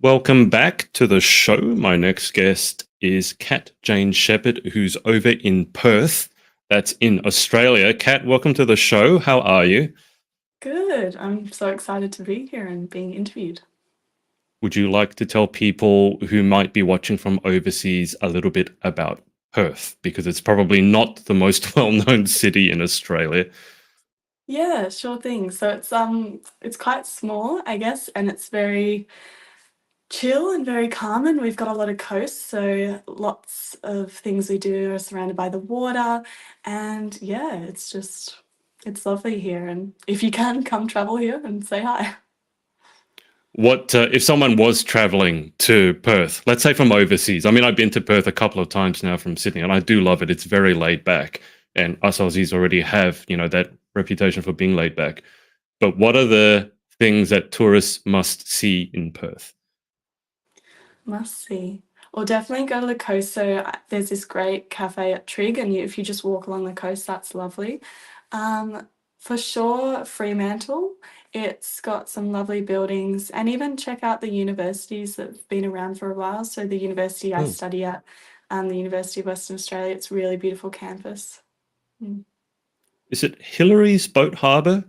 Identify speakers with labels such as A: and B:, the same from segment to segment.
A: Welcome back to the show. My next guest is Kat Jane Shepherd, who's over in Perth. That's in Australia. Kat, welcome to the show. How are you?
B: Good. I'm so excited to be here and being interviewed.
A: Would you like to tell people who might be watching from overseas a little bit about Perth? Because it's probably not the most well-known city in Australia.
B: Yeah, sure thing. So it's quite small, I guess, and it's very chill and very calm, and we've got a lot of coast, so lots of things we do are surrounded by the water, and yeah, it's lovely here, and if you can, come travel here and say hi.
A: What if someone was traveling to Perth, let's say from overseas? I mean, I've been to Perth a couple of times now from Sydney, and I do love it. It's very laid back, and us Aussies already have, that reputation for being laid back. But what are the things that tourists must see in Perth?
B: Must see. Well, definitely go to the coast. So there's this great cafe at Trig, and if you just walk along the coast, that's lovely. For sure, Fremantle. It's got some lovely buildings, and even check out the universities that have been around for a while. So the university I
A: Hmm.
B: study at, the University of Western Australia, it's a really beautiful campus. Mm.
A: Is it Hillary's Boat Harbour?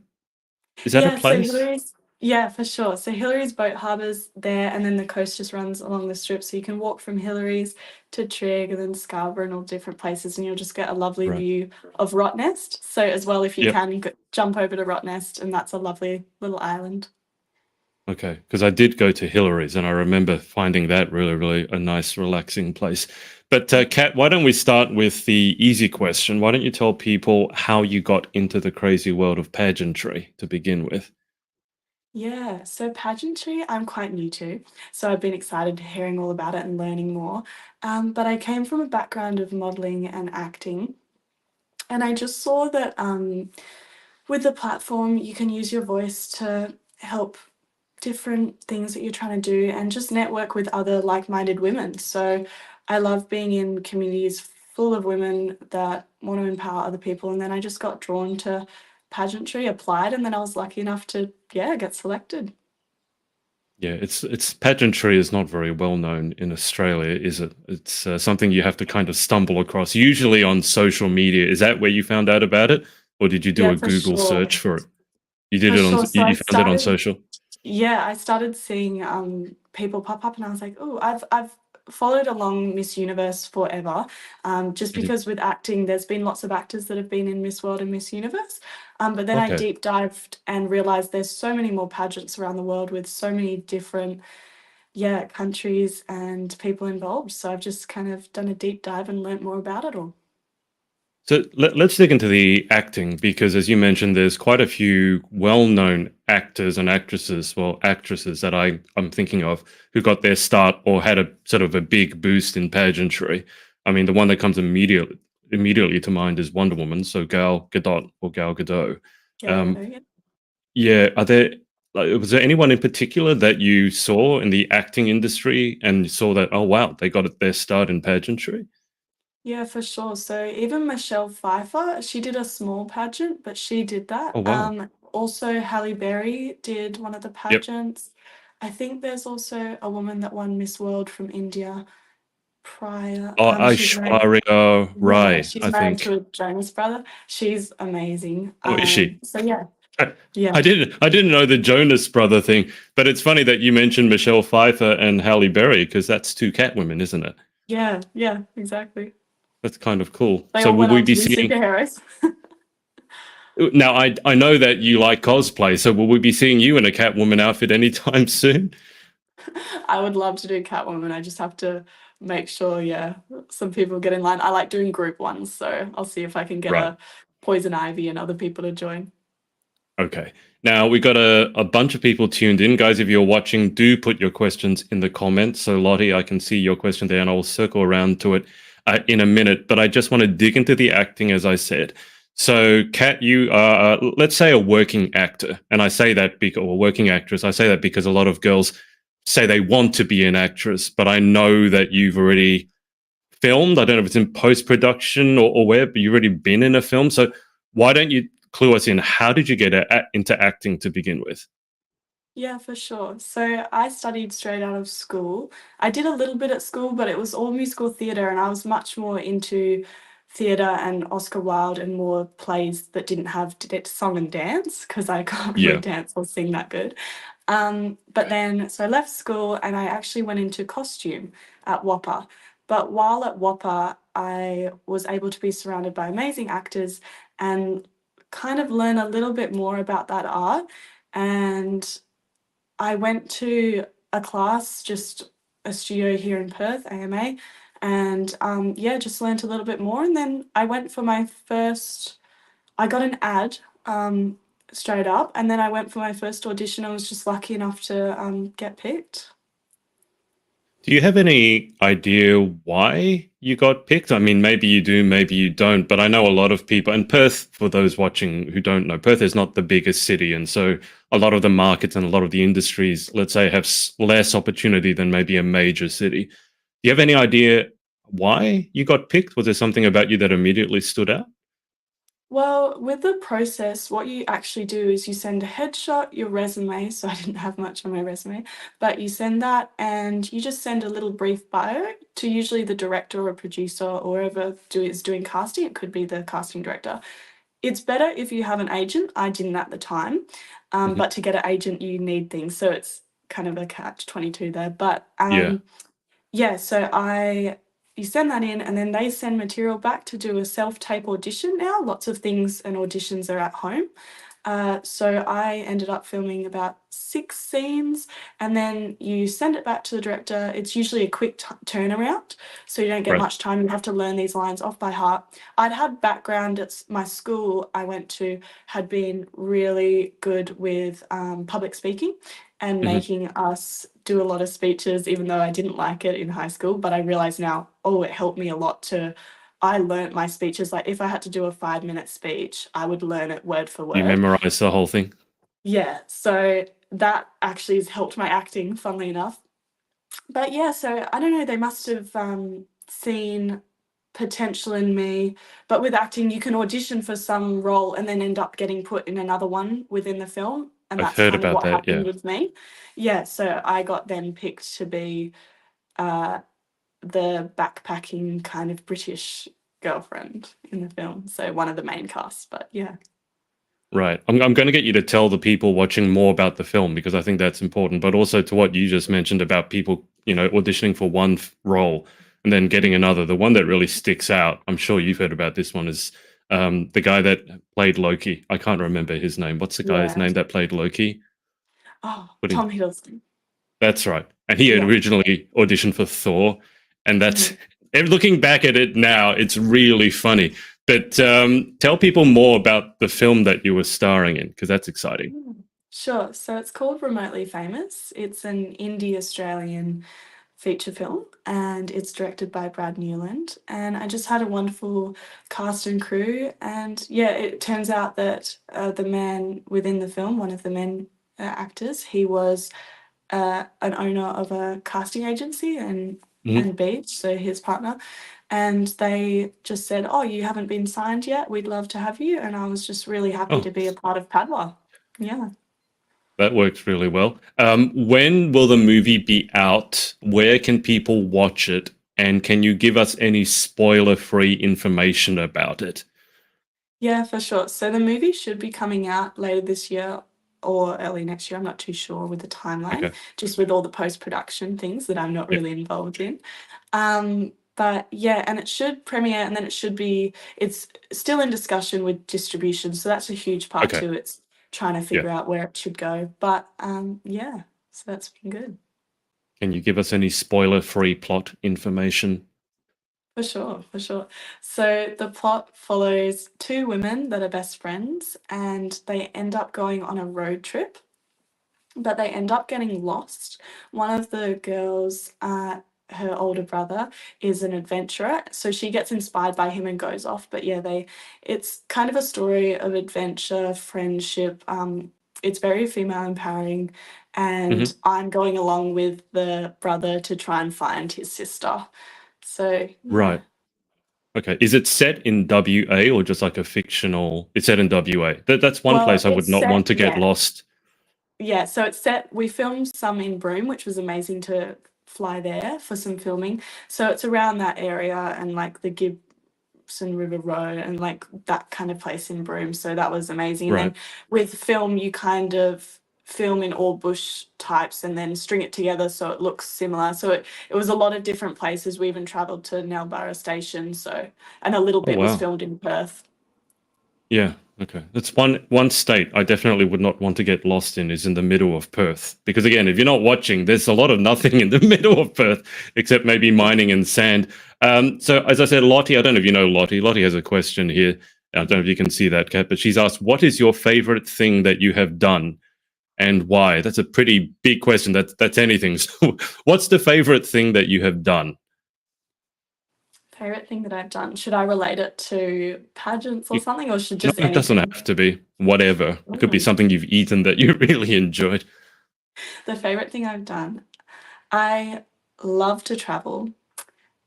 A: Is that a
B: Yeah, so
A: place?
B: Hillary's, yeah, for sure. So Hillary's boat harbour's there, and then the coast just runs along the strip. So you can walk from Hillary's to Trig and then Scarborough and all different places, and you'll just get a lovely
A: Right.
B: view of Rottnest. So as well, if you
A: Yep.
B: can, jump over to Rottnest, and that's a lovely little island.
A: Okay, because I did go to Hillary's, and I remember finding that really, really a nice, relaxing place. But Kat, why don't we start with the easy question? Why don't you tell people how you got into the crazy world of pageantry to begin with?
B: Yeah, so pageantry I'm quite new to, so I've been excited hearing all about it and learning more. But I came from a background of modelling and acting, and I just saw that with the platform, you can use your voice to help different things that you're trying to do and just network with other like-minded women. So I love being in communities full of women that want to empower other people. And then I just got drawn to pageantry, applied, and then I was lucky enough to, yeah, get selected.
A: Yeah, it's pageantry is not very well known in Australia, is it? It's something you have to kind of stumble across, usually on social media. Is that where you found out about it, or did you do
B: Yeah,
A: a
B: for
A: Google search
B: sure.
A: for it? You did
B: For
A: it on
B: sure. So
A: you
B: I
A: you found it on
B: started
A: social?
B: Yeah, I started seeing people pop up, and I was like, oh, I've followed along Miss Universe forever, just
A: Mhm.
B: because with acting, there's been lots of actors that have been in Miss World and Miss Universe. But then I
A: Okay.
B: deep dived and realized there's so many more pageants around the world with so many different, yeah, countries and people involved. So I've just kind of done a deep dive and learnt more about it all.
A: So let's dig into the acting because, as you mentioned, there's quite a few well-known actors and actresses, well, actresses that I'm thinking of who got their start or had a sort of a big boost in pageantry. I mean, the one that comes immediately to mind is Wonder Woman, so Gal Gadot or Gal Gadot.
B: Yeah,
A: Um,
B: yeah.
A: yeah, are there was there anyone in particular that you saw in the acting industry and saw that, oh wow, they got their start in pageantry?
B: Yeah, for sure. So even Michelle Pfeiffer, she did a small pageant, but she did that.
A: Oh wow.
B: Also Halle Berry did one of the
A: Yep.
B: pageants. I think there's also a woman that won Miss World from India prior.
A: Oh,
B: She's married,
A: Aishwarya
B: yeah,
A: Rai,
B: she's
A: I
B: married
A: think.
B: to a Jonas brother. She's amazing.
A: Oh, is she?
B: So yeah,
A: I,
B: yeah,
A: I didn't know the Jonas brother thing, but it's funny that you mentioned Michelle Pfeiffer and Halle Berry because that's two Catwomen, isn't it?
B: yeah, yeah, exactly.
A: That's kind of cool.
B: They
A: So
B: all
A: will
B: went
A: we
B: on to
A: be
B: be
A: seeing
B: superheroes.
A: now? I know that you like cosplay, so will we be seeing you in a Catwoman outfit anytime soon?
B: I would love to do Catwoman. I just have to make sure, yeah, some people get in line. I like doing group ones, so I'll see if I can get
A: Right.
B: a Poison Ivy and other people to join.
A: Okay. Now we got a bunch of people tuned in. Guys, if you're watching, do put your questions in the comments. So Lottie, I can see your question there and I'll circle around to it in a minute. But I just want to dig into the acting, as I said. So Kat, you are, let's say a working actor. And I say that because, or working actress, I say that because a lot of girls say they want to be an actress, but I know that you've already filmed. I don't know if it's in post-production or where, but you've already been in a film. So why don't you clue us in? How did you get into acting to begin with?
B: Yeah, for sure. So I studied straight out of school. I did a little bit at school, but it was all musical theatre, and I was much more into theatre and Oscar Wilde and more plays that didn't have song and dance because I can't really
A: Yeah.
B: dance or sing that good. But then, so I left school and I actually went into costume at WAAPA. But while at WAAPA, I was able to be surrounded by amazing actors and kind of learn a little bit more about that art. And I went to a class, just a studio here in Perth, AMA, and yeah, just learnt a little bit more. And then I went for my first, I got an ad straight up, and then I went for my first audition. I was just lucky enough to get picked.
A: Do you have any idea why you got picked? I mean, maybe you do, maybe you don't, but I know a lot of people, and Perth, for those watching who don't know, Perth is not the biggest city. And so a lot of the markets and a lot of the industries, let's say, have less opportunity than maybe a major city. Do you have any idea why you got picked? Was there something about you that immediately stood out?
B: Well, with the process, what you actually do is you send a headshot, your resume. So I didn't have much on my resume, but you send that and you just send a little brief bio to usually the director or producer or whoever is doing casting. It could be the casting director. It's better if you have an agent. I didn't at the time,
A: Hmm.
B: but to get an agent, you need things. So it's kind of a catch 22 there. But
A: Yeah,
B: yeah, so I you send that in and then they send material back to do a self-tape audition now. Lots of things and auditions are at home. So I ended up filming about 6 scenes and then you send it back to the director. It's usually a quick turnaround, so you don't get
A: right.
B: much time. You have to learn these lines off by heart. I'd had background at my school I went to, had been really good with public speaking and
A: Hmm.
B: making us do a lot of speeches, even though I didn't like it in high school. But I realize now, oh, it helped me a lot to. I learnt my speeches. Like if I had to do a 5 minute speech, I would learn it word for
A: You
B: word.
A: memorize the whole thing.
B: Yeah, so that actually has helped my acting, funnily enough. But yeah, so I don't know, they must have seen potential in me. But with acting, you can audition for some role and then end up getting put in another one within the film. And
A: I've
B: that's
A: heard
B: kind of
A: about
B: what
A: that.
B: happened
A: Yeah.
B: with me. Yeah, so I got then picked to be uh, the backpacking kind of British girlfriend in the film. So one of the main casts, but yeah.
A: Right. I'm going to get you to tell the people watching more about the film because I think that's important, but also to what you just mentioned about people, auditioning for one role and then getting another. The one that really sticks out, I'm sure you've heard about this one, is the guy that played Loki. I can't remember his name. What's the guy's
B: Yeah.
A: name that played Loki?
B: Oh,
A: What is?
B: Tom Hiddleston.
A: That's right. And he had
B: Yeah.
A: originally auditioned for Thor, and that's
B: Mhm.
A: looking back at it now, it's really funny. But tell people more about the film that you were starring in because that's exciting.
B: Sure. So it's called Remotely Famous. It's an indie Australian feature film and it's directed by Brad Newland. And I just had a wonderful cast and crew. And yeah, it turns out that the man within the film, one of the men actors, he was an owner of a casting agency
A: Mhm.
B: and Beach, so his partner. And they just said, "Oh, you haven't been signed yet. We'd love to have you." And I was just really happy
A: Oh,
B: to be a part of Padua. Yeah.
A: that works really well. When will the movie be out? Where can people watch it? And can you give us any spoiler-free information about it?
B: Yeah, for sure. So the movie should be coming out later this year or early next year. I'm not too sure with the timeline,
A: Okay.
B: just with all the post-production things that I'm not
A: Yeah.
B: really involved in. But yeah, and it should premiere and then it's still in discussion with distribution. So that's a huge part
A: Okay.
B: too. It's trying to
A: Yeah.
B: figure out where it should go. But yeah, so that's been good.
A: Can you give us any spoiler-free plot information?
B: For sure, for sure. So the plot follows two women that are best friends and they end up going on a road trip, but they end up getting lost. One of the girls, her older brother, is an adventurer, so she gets inspired by him and goes off. But yeah, it's kind of a story of adventure, friendship. It's very female empowering, and
A: Hmm.
B: I'm going along with the brother to try and find his sister. So yeah.
A: Right. Okay. Is it set in WA or just like a fictional? It's set in WA. That's one
B: Well,
A: place I would
B: it's
A: not
B: set,
A: want to get
B: yeah.
A: lost.
B: Yeah, so it's set. We filmed some in Broome, which was amazing to fly there for some filming. So it's around that area and like the Gibson River Road and like that kind of place in Broome. So that was amazing. And
A: Right.
B: then with film, you kind of film in all bush types and then string it together so it looks similar. So it was a lot of different places. We even travelled to Nowborough Station. So and a little
A: Oh
B: bit was
A: wow.
B: filmed in Perth.
A: Yeah. Okay. That's one state I definitely would not want to get lost in is in the middle of Perth. Because again, if you're not watching, there's a lot of nothing in the middle of Perth except maybe mining and sand. So as I said, Lottie, I don't know if you know Lottie. Lottie has a question here. I don't know if you can see that, Kat, but she's asked, "What is your favorite thing that you have done, and why?" That's a pretty big question. That's anything. So, what's the favorite thing that you have done?
B: Favorite thing that I've done. Should I relate it to pageants or
A: You,
B: something, or should
A: no,
B: just
A: it doesn't
B: anything?
A: have to be. Whatever. It could be
B: Mm.
A: something you've eaten that you really enjoyed.
B: The favorite thing I've done. I love to travel,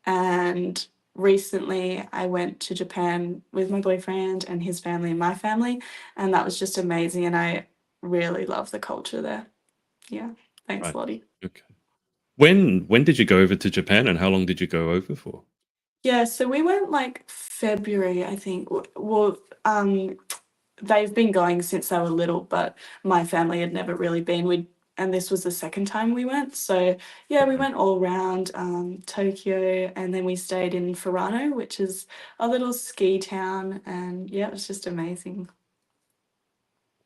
B: and recently I went to Japan with my boyfriend and his family and my family, and that was just amazing. And I really love the culture there. Yeah. Thanks,
A: Right.
B: Lottie.
A: Okay. When did you go over to Japan, and how long did you go over for?
B: Yeah, so we went like February, I think. Well, they've been going since they were little, but my family had never really been. And this was the second time we went. So yeah, we
A: Right.
B: went all around Tokyo, and then we stayed in Furano, which is a little ski town, and yeah, it was just amazing.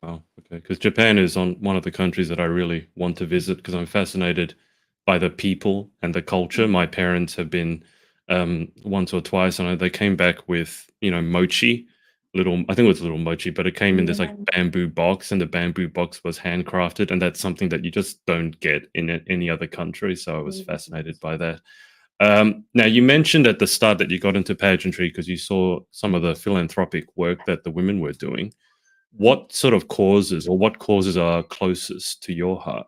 A: Wow. Okay. Because Japan is on one of the countries that I really want to visit because I'm fascinated by the people and the culture.
B: Mm.
A: My parents have been once or twice, and they came back with mochi, little. I think it was little mochi, but it came in this like
B: Yeah.
A: bamboo box, and the bamboo box was handcrafted, and that's something that you just don't get in any other country. So I was
B: Mm.
A: fascinated by that. Now, you mentioned at the start that you got into pageantry because you saw some of the philanthropic work that the women were doing. What sort of causes or what causes are closest to your heart?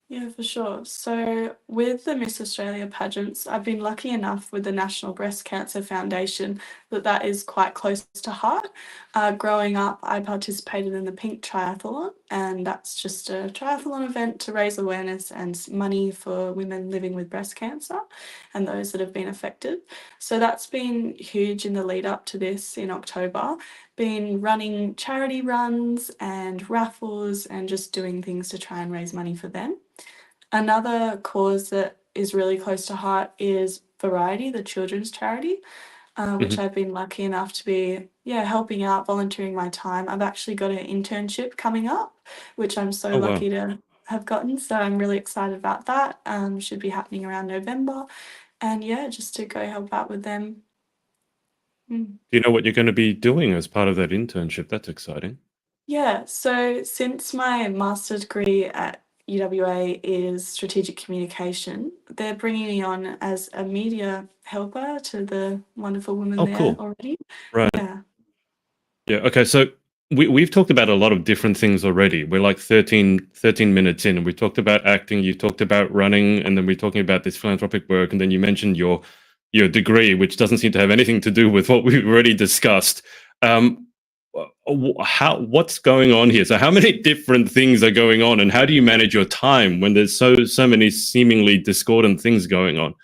B: Yeah, for sure. So, with the Miss Australia pageants, I've been lucky enough with the National Breast Cancer Foundation that that is quite close to heart. Growing up, I participated in the Pink Triathlon, and that's just a triathlon event to raise awareness and money for women living with breast cancer and those that have been affected. So, that's been huge in the lead up to this in October. Been running charity runs and raffles and just doing things to try and raise money for them. Another cause that is really close to heart is Variety, the children's charity, which
A: Mhm.
B: I've been lucky enough to be, yeah, helping out, volunteering my time. I've actually got an internship coming up, which I'm so
A: Oh, wow.
B: lucky to have gotten. So I'm really excited about that. Should be happening around November. And yeah, just to go help out with them. Mm.
A: Do you know what you're gonna be doing as part of that internship? That's exciting.
B: Yeah, so since my master's degree at UWA is strategic communication, they're bringing me on as a media helper to the wonderful women
A: Oh,
B: there
A: cool.
B: already.
A: Right.
B: Yeah.
A: Yeah, okay, so we've talked about a lot of different things already. We're like 13 minutes in, and we talked about acting, you talked about running, and then we're talking about this philanthropic work, and then you mentioned your degree, which doesn't seem to have anything to do with what we've already discussed. Um, what's going on here? So how many different things are going on, and how do you manage your time when there's so many seemingly discordant things going on?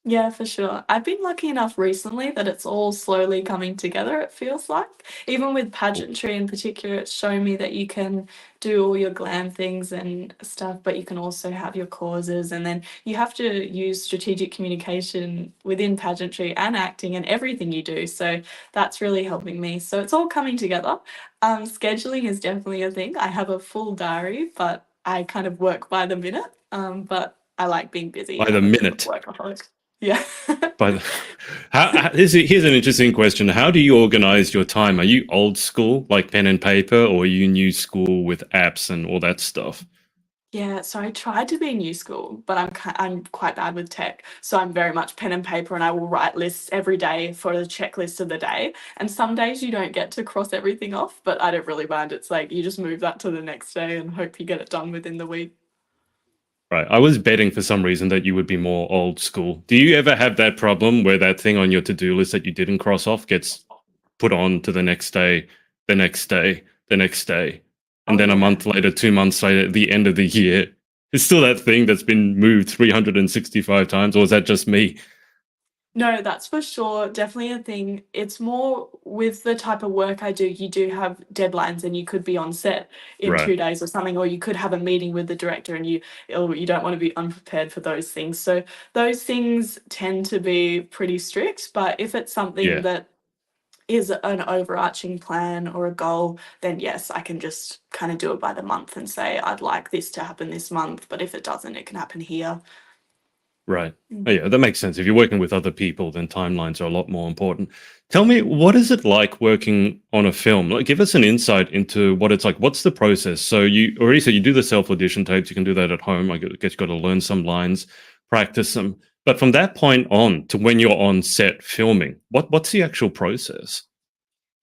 B: Yeah, for sure. I've been lucky enough recently that it's all slowly coming together, it feels like. Even with
A: Cool.
B: pageantry in particular, it's shown me that you can do all your glam things and stuff, but you can also have your causes. And then you have to use strategic communication within pageantry and acting and everything you do. So that's really helping me. So it's all coming together. Scheduling is definitely a thing. I have a full diary, but I kind of work by the minute. But I like being busy.
A: By the
B: I'm a bit of a
A: minute.
B: workaholic. Yeah.
A: By the here's an interesting question. How do you organize your time? Are you old school, like pen and paper, or are you new school with apps and all that stuff?
B: Yeah, so I tried to be new school, but I'm quite bad with tech. So I'm very much pen and paper, and I will write lists every day for the checklist of the day. And some days you don't get to cross everything off, but I don't really mind. It's like you just move that to the next day and hope you get it done within the week.
A: Right. I was betting for some reason that you would be more old school. Do you ever have that problem where that thing on your to-do list that you didn't cross off gets put on to the next day, the next day, the next day, and
B: Oh,
A: then a
B: yeah.
A: month later, 2 months later, at the end of the year, it's still that thing that's been moved 365 times, or is that just me?
B: No, that's for sure definitely a thing. It's more with the type of work I do, you do have deadlines and you could be on set in
A: Right.
B: 2 days or something, or you could have a meeting with the director and you don't want to be unprepared for those things. So those things tend to be pretty strict, but if it's something
A: Yeah.
B: that is an overarching plan or a goal, then yes, I can just kind of do it by the month and say, I'd like this to happen this month, but if it doesn't, it can happen here.
A: Right. Oh,
B: Mm.
A: yeah, that makes sense. If you're working with other people, then timelines are a lot more important. Tell me, what is it like working on a film? Like, give us an insight into what it's like. What's the process? So you already said you do the self audition tapes. You can do that at home. I guess you've got to learn some lines, practice them. But from that point on to when you're on set filming, what's the actual process?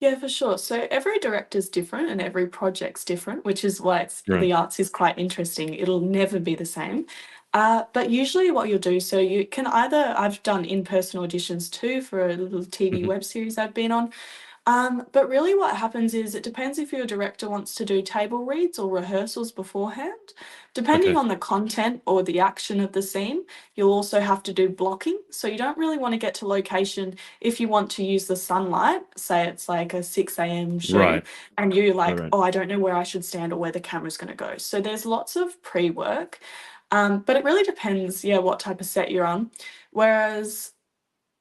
B: Yeah, for sure. So every director's different and every project's different, which is why
A: Right.
B: the arts is quite interesting. It'll never be the same. But usually what you'll do, so you can either, I've done in-person auditions too for a little TV
A: Hmm.
B: web series I've been on. But really what happens is it depends if your director wants to do table reads or rehearsals beforehand. Depending
A: Okay.
B: on the content or the action of the scene, you'll also have to do blocking. So you don't really want to get to location if you want to use the sunlight, say it's like a 6 a.m. shoot,
A: Right.
B: and you're
A: Right.
B: like,
A: Right.
B: oh, I don't know where I should stand or where the camera's going to go. So there's lots of pre-work. But it really depends, yeah, what type of set you're on. Whereas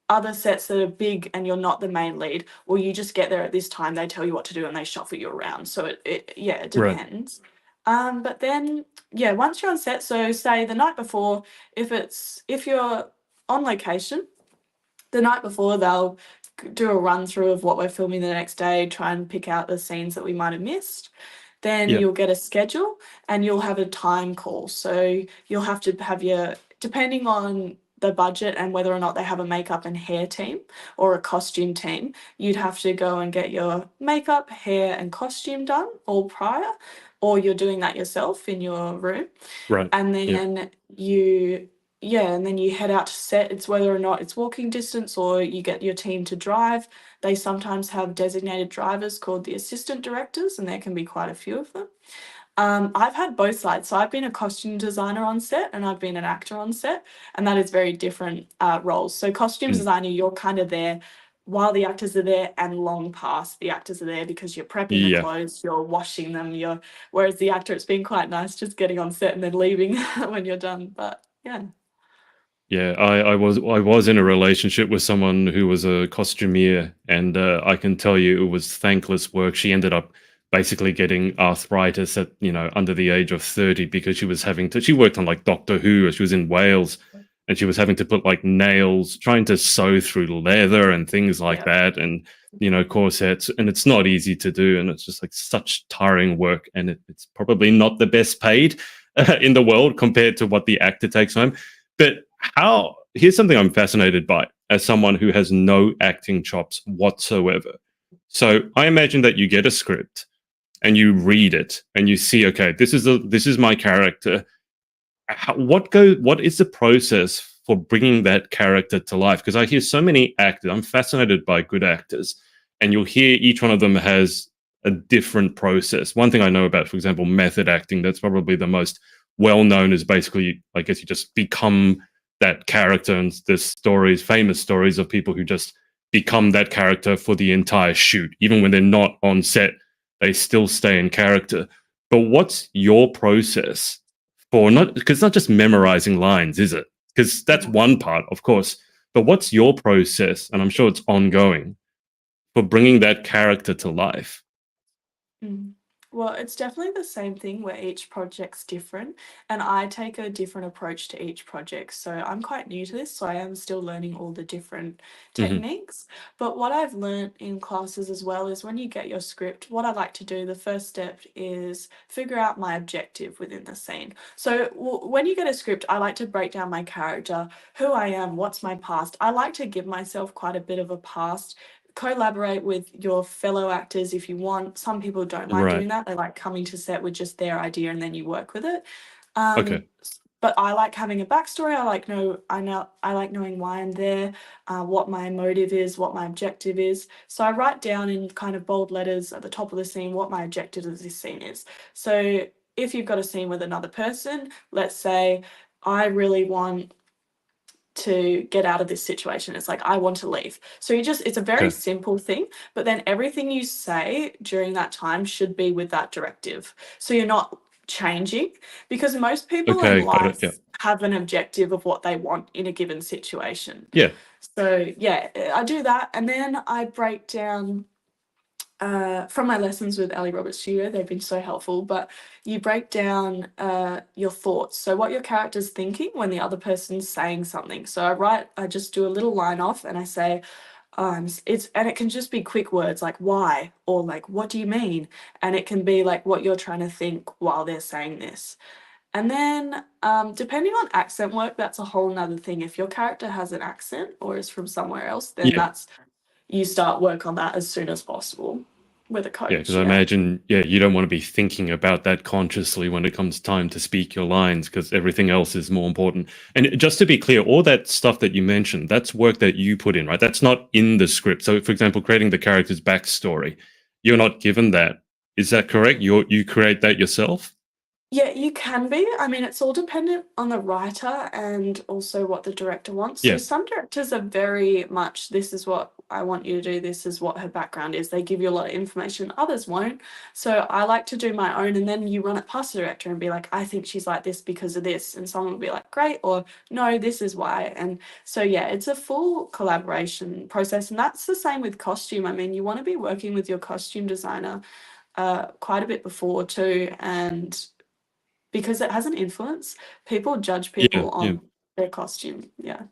B: other sets that are big and you're not the main lead, or you just get there at this time, they tell you what to do and they shuffle you around. So yeah, it
A: Right.
B: depends. But then yeah, once you're on set, so say the night before, if you're on location, the night before they'll do a run through of what we're filming the next day, try and pick out the scenes that we might have missed. Then
A: Yeah.
B: you'll get a schedule and you'll have a time call. So you'll have to have your, depending on the budget and whether or not they have a makeup and hair team or a costume team, you'd have to go and get your makeup, hair, and costume done all prior, or you're doing that yourself in your room.
A: Right.
B: And
A: Yeah.
B: then you yeah, and then you head out to set. It's whether or not it's walking distance or you get your team to drive. They sometimes have designated drivers called the assistant directors, and there can be quite a few of them. I've had both sides. So I've been a costume designer on set and I've been an actor on set, and that is very different roles. So costumes
A: Mm.
B: designer, you're kind of there while the actors are there and long past the actors are there because you're prepping the
A: Yeah.
B: clothes, you're washing them, whereas the actor, it's been quite nice just getting on set and then leaving when you're done. But yeah.
A: Yeah, I was in a relationship with someone who was a costumier, and I can tell you it was thankless work. She ended up basically getting arthritis at under the age of 30 because she was having to. She worked on like Doctor Who. She was in Wales, and she was having to put like nails, trying to sew through leather and things like
B: Yeah.
A: that, and corsets. And it's not easy to do, and it's just like such tiring work, and it's probably not the best paid in the world compared to what the actor takes home. But how here's something I'm fascinated by as someone who has no acting chops whatsoever. So I imagine that you get a script and you read it and you see, okay, this is my character. What is the process for bringing that character to life? Because I hear so many actors. I'm fascinated by good actors, and you'll hear each one of them has a different process. One thing I know about, for example, method acting, that's probably the most well known, is basically, I guess, you just become that character, and there's stories, famous stories of people who just become that character for the entire shoot. Even when they're not on set, they still stay in character. But what's your process for, not because it's not just memorizing lines, is it? Because that's
B: Yeah.
A: one part, of course. But what's your process? And I'm sure it's ongoing for bringing that character to life.
B: Mm. Well, it's definitely the same thing where each project's different, and I take a different approach to each project. So I'm quite new to this, so I am still learning all the different
A: Hmm.
B: techniques. But what I've learnt in classes as well is when you get your script, what I like to do, the first step is figure out my objective within the scene. So when you get a script, I like to break down my character, who I am, what's my past. I like to give myself quite a bit of a past, collaborate with your fellow actors if you want. Some people don't mind
A: Right.
B: doing that. They like coming to set with just their idea and then you work with it. Um,
A: Okay.
B: but I like having a backstory. I like knowing why I'm there, what my motive is, what my objective is. So I write down in kind of bold letters at the top of the scene what my objective of this scene is. So if you've got a scene with another person, let's say I really want to get out of this situation. It's like, I want to leave. So it's a very
A: Okay.
B: simple thing, but then everything you say during that time should be with that directive. So you're not changing, because most people in
A: Okay. Got it. Yeah.
B: life have an objective of what they want in a given situation.
A: Yeah.
B: So yeah, I do that. And then I break down from my lessons with Ali Roberts Studio, they've been so helpful, but you break down your thoughts. So what your character's thinking when the other person's saying something. So I just do a little line off and I say, and it can just be quick words like why, or like, what do you mean? And it can be like what you're trying to think while they're saying this. And then depending on accent work, that's a whole nother thing. If your character has an accent or is from somewhere else, then
A: Yeah.
B: you start work on that as soon as possible with a
A: Yeah, because
B: coach.
A: I
B: Yeah.
A: imagine, yeah, you don't want to be thinking about that consciously when it comes time to speak your lines, because everything else is more important. And just to be clear, all that stuff that you mentioned, that's work that you put in, right? That's not in the script. So, for example, creating the character's backstory, you're not given that. Is that correct? You create that yourself?
B: Yeah, you can be. I mean, it's all dependent on the writer and also what the director wants. So
A: Yeah,
B: some directors are very much, this is what I want you to do, this is what her background is. They give you a lot of information, others won't. So I like to do my own, and then you run it past the director and be like, I think she's like this because of this. And someone will be like, great, or no, this is why. And so, yeah, it's a full collaboration process. And that's the same with costume. I mean, you want to be working with your costume designer quite a bit before too. And because it has an influence. People judge
A: yeah,
B: people
A: yeah.
B: on their costume. Yeah.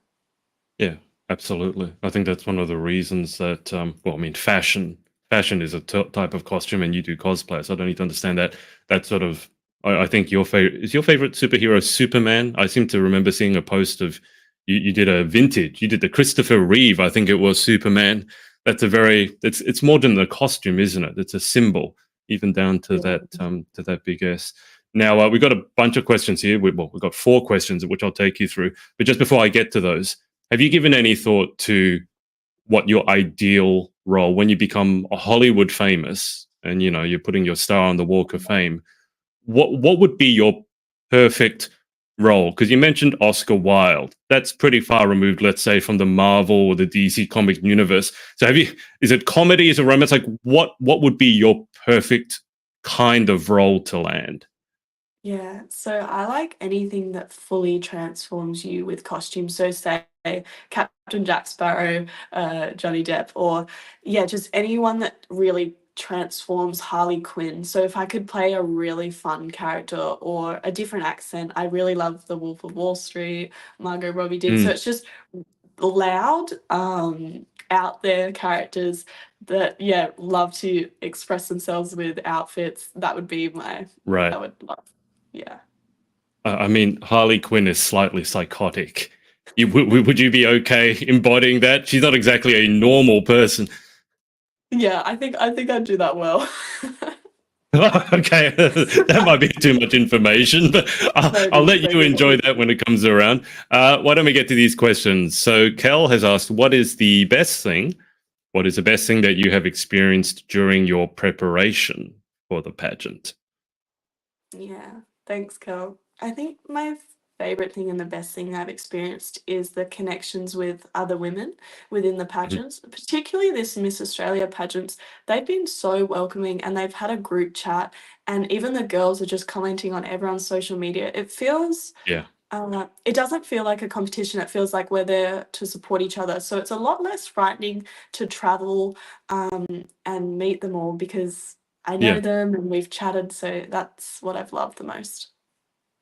A: Yeah, absolutely. I think that's one of the reasons that, well, I mean, fashion is a type of costume, and you do cosplay, so I don't need to understand that. That sort of, I think your favorite superhero Superman. I seem to remember seeing a post of you did a vintage. You did the Christopher Reeve, I think it was Superman. That's a very it's more than the costume, isn't it? It's a symbol, even down
B: Yeah.
A: to that big S. Now we've got a bunch of questions here. We've got 4 questions, which I'll take you through. But just before I get to those, have you given any thought to what your ideal role when you become a Hollywood famous and you're putting your star on the Walk of Fame? What would be your perfect role? Because you mentioned Oscar Wilde. That's pretty far removed, let's say, from the Marvel or the DC comic universe. So is it comedy? Is it romance? Like what would be your perfect kind of role to land?
B: Yeah. So I like anything that fully transforms you with costume. So say Captain Jack Sparrow, Johnny Depp, or yeah, just anyone that really transforms Harley Quinn. So if I could play a really fun character or a different accent, I really love The Wolf of Wall Street, Margot Robbie did. So
A: Mm,
B: it's just loud, out there characters that yeah love to express themselves with outfits. That would be my I
A: right.
B: would love. Yeah.
A: I mean, Harley Quinn is slightly psychotic. Would you be okay embodying that? She's not exactly a normal person.
B: Yeah, I think I'd do that well.
A: Okay, that might be too much information, but I'll
B: Maybe,
A: let you enjoy
B: maybe.
A: that when it comes around. Why don't we get to these questions? So, Kel has asked, What is the best thing that you have experienced during your preparation for the pageant?
B: Yeah, thanks, Kel. I think my favorite thing and the best thing I've experienced is the connections with other women within the
A: Mhm.
B: pageants, particularly this Miss Australia pageants. They've been so welcoming and they've had a group chat, and even the girls are just commenting on everyone's social media.
A: Yeah,
B: It doesn't feel like a competition. It feels like we're there to support each other. So it's a lot less frightening to travel and meet them all because I know
A: yeah.
B: them and we've chatted. So that's what I've loved the most.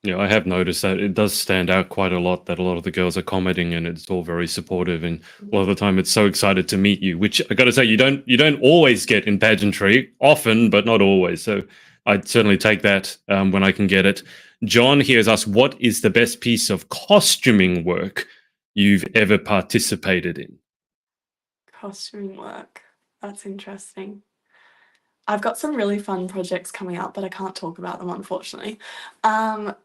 A: Yeah, I have noticed that it does stand out quite a lot that a lot of the girls are commenting and it's all very supportive, and a lot of the time it's so excited to meet you, which I got to say you don't always get in pageantry, often but not always. So I'd certainly take that when I can get it. John here has asked, what is the best piece of costuming work you've ever participated in?
B: Costuming work. That's interesting. I've got some really fun projects coming up, but I can't talk about them unfortunately. But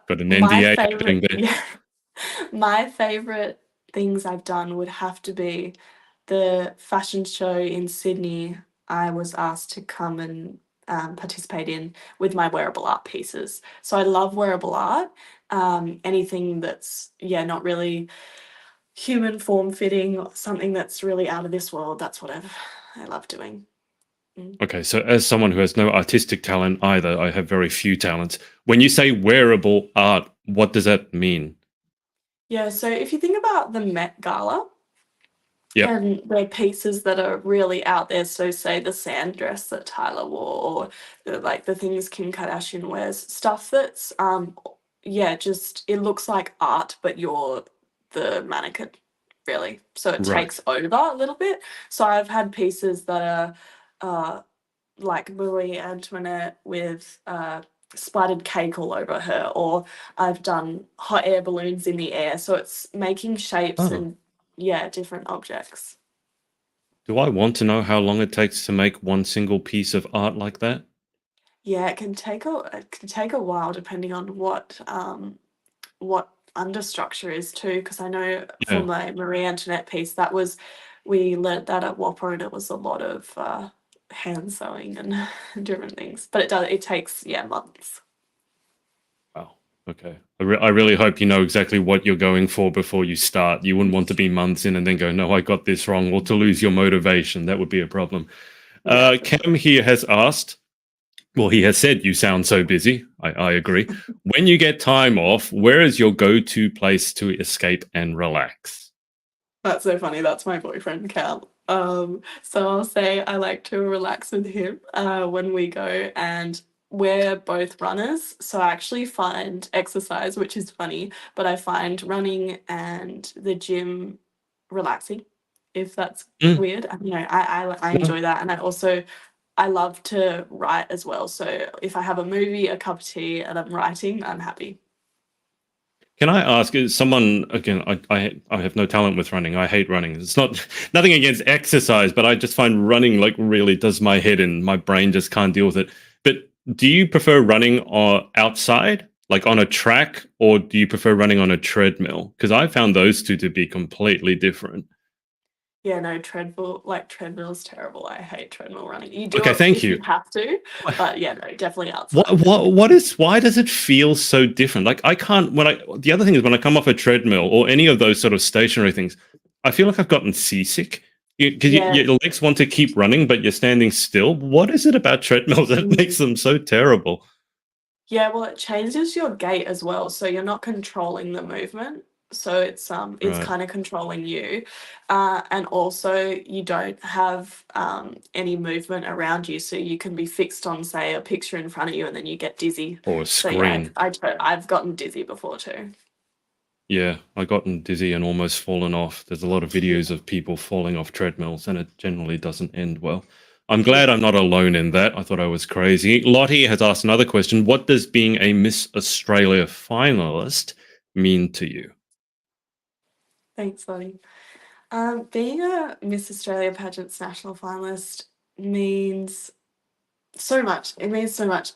A: Got an
B: my
A: NDA happening
B: favorite,
A: there.
B: yeah, my favorite things I've done would have to be the fashion show in Sydney. I was asked to come and participate in with my wearable art pieces. So I love wearable art. Anything that's not really human form fitting, or something that's really out of this world. That's what I love doing. Mm.
A: Okay, so as someone who has no artistic talent either, I have very few talents. When you say wearable art, what does that mean?
B: Yeah, so if you think about the Met Gala
A: Yep.
B: and the pieces that are really out there, so say the sand dress that Tyler wore, or like the things Kim Kardashian wears, stuff that's just it looks like art, but you're the mannequin, really. So it
A: Right.
B: takes over a little bit. So I've had pieces that are like Marie Antoinette with splattered cake all over her, or I've done hot air balloons in the air. So it's making shapes
A: Oh,
B: and different objects.
A: do I want to know how long it takes to make one single piece of art like that?
B: Yeah, it can take a while depending on what understructure is too. Because I know for
A: Yeah.
B: my Marie Antoinette piece, that was we learnt that at WAAPA, and it was a lot of hand sewing and different things. But it takes months.
A: Wow. Okay. I really hope you know exactly what you're going for before you start. You wouldn't want to be months in and then go, no, I got this wrong, or to lose your motivation. That would be a problem.
B: Yeah, for sure.
A: Cam here has asked, well, he has said you sound so busy. I agree. When you get time off, where is your go to place to escape and relax?
B: That's so funny. That's my boyfriend, Cal. So I'll say I like to relax with him when we go, and we're both runners. So I actually find exercise, which is funny, but I find running and the gym relaxing, if that's
A: Mm,
B: weird. I
A: no.
B: enjoy that, and I love to write as well. So if I have a movie, a cup of tea, and I'm writing, I'm happy.
A: Can I ask, is someone, again, I have no talent with running. I hate running. It's not nothing against exercise, but I just find running like really does my head in. My brain just can't deal with it. But do you prefer running outside, like on a track, or do you prefer running on a treadmill? Because I found those two to be completely different.
B: Yeah, no, treadmill's terrible. I hate treadmill running. You do
A: Okay,
B: it
A: thank
B: if you
A: you.
B: have to, but yeah, no, definitely outside.
A: Why does it feel so different? Like I can't the other thing is when I come off a treadmill or any of those sort of stationary things, I feel like I've gotten seasick because
B: Yeah.
A: your legs want to keep running, but you're standing still. What is it about treadmills that makes
B: Mm.
A: them so terrible?
B: Yeah, well, it changes your gait as well, so you're not controlling the movement. So it's
A: Right.
B: kind of controlling you, and also you don't have any movement around you, so you can be fixed on, say, a picture in front of you, and then you get dizzy.
A: Or a
B: So yeah,
A: screen.
B: I've gotten dizzy before too.
A: Yeah, I gotten dizzy and almost fallen off. There's a lot of videos
B: Yeah,
A: of people falling off treadmills, and it generally doesn't end well. I'm glad
B: yeah.
A: I'm not alone in that. I thought I was crazy. Lottie has asked another question. What does being a Miss Australia finalist mean to you?
B: Thanks, Lottie. Being a Miss Australia Pageants national finalist means so much. It means so much.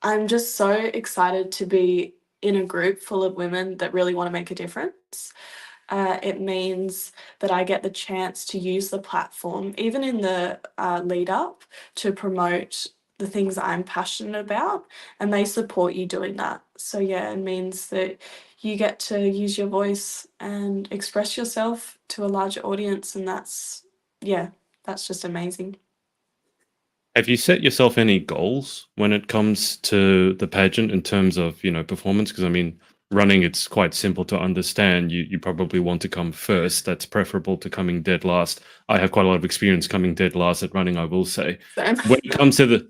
B: I'm just so excited to be in a group full of women that really want to make a difference. It means that I get the chance to use the platform, even in the lead up, to promote the things that I'm passionate about, and they support you doing that. So, yeah, it means that you get to use your voice and express yourself to a larger audience, and yeah, that's just amazing.
A: Have you set yourself any goals when it comes to the pageant in terms of, performance? Because I mean, running, it's quite simple to understand. You probably want to come first. That's preferable to coming dead last. I have quite a lot of experience coming dead last at running, I will say.
B: So,
A: When it comes to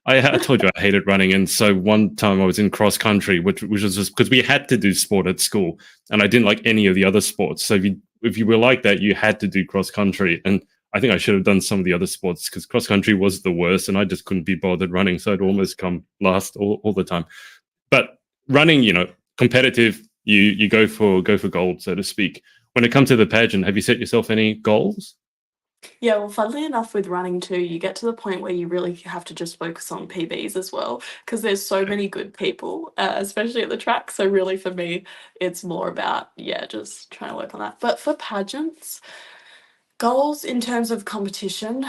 A: I told you I hated running, and so one time I was in cross country, which was just because we had to do sport at school, and I didn't like any of the other sports. So if you were like that, you had to do cross country, and I think I should have done some of the other sports because cross country was the worst, and I just couldn't be bothered running, so I'd almost come last all the time. But running, competitive, you go for gold, so to speak. When it comes to the pageant, have you set yourself any goals?
B: Yeah, well, funnily enough, with running too, you get to the point where you really have to just focus on PBs as well, because there's so
A: Yeah.
B: many good people, especially at the track. So really, for me, it's more about yeah, just trying to work on that. But for pageants, goals in terms of competition,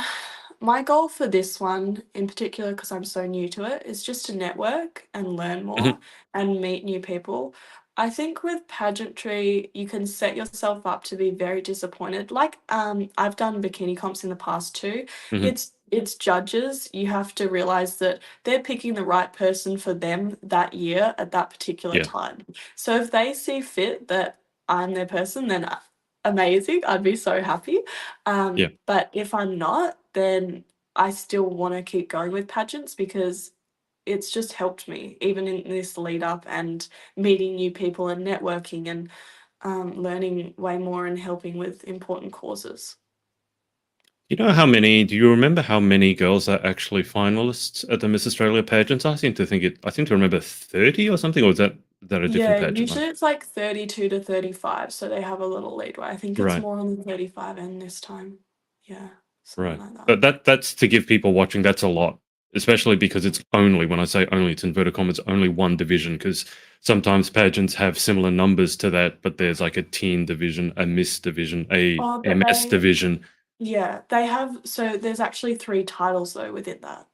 B: my goal for this one in particular, because I'm so new to it, is just to network and learn more
A: Mhm.
B: and meet new people. I think with pageantry, you can set yourself up to be very disappointed. Like, I've done bikini comps in the past too.
A: Mhm.
B: It's judges. You have to realize that they're picking the right person for them that year at that particular
A: Yeah.
B: time. So if they see fit that I'm their person, then amazing. I'd be so happy.
A: Yeah.
B: But if I'm not, then I still want to keep going with pageants because it's just helped me, even in this lead up and meeting new people and networking and learning way more and helping with important causes.
A: Do you remember how many girls are actually finalists at the Miss Australia pageants? I seem to remember 30 or something, or is that a different
B: Yeah,
A: pageant?
B: usually it's like 32 to 35, so they have a little leadway. I think it's
A: Right.
B: more on the 35 end this time. Yeah, something
A: Right.
B: like that.
A: But that's to give people watching, that's a lot, especially because it's only, when I say only, it's inverted commas, only one division, because sometimes pageants have similar numbers to that, but there's like a teen division, a Miss division, a
B: Oh, but
A: MS division.
B: yeah, they have, so there's actually three titles though within that.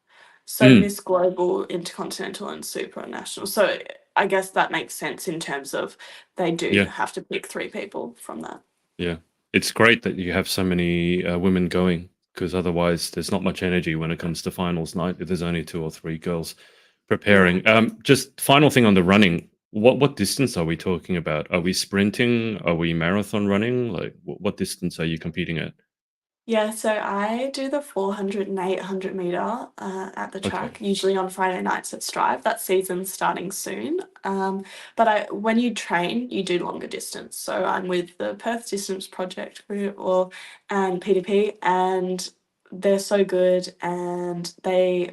B: So
A: Mm,
B: Miss Global, Intercontinental, and Supranational. So I guess that makes sense in terms of they do
A: yeah,
B: have to pick three people from that.
A: yeah. It's great that you have so many women going, because otherwise there's not much energy when it comes to finals night if there's only two or three girls
B: Yeah.
A: preparing. Just final thing on the running. What distance are we talking about? Are we sprinting? Are we marathon running? Like, what distance are you competing at?
B: Yeah, so I do the 400 and 800 meter at the
A: Okay.
B: track, usually on Friday nights at Strive. That season's starting soon. But when you train, you do longer distance. So I'm with the Perth Distance Project group and PDP, and they're so good. And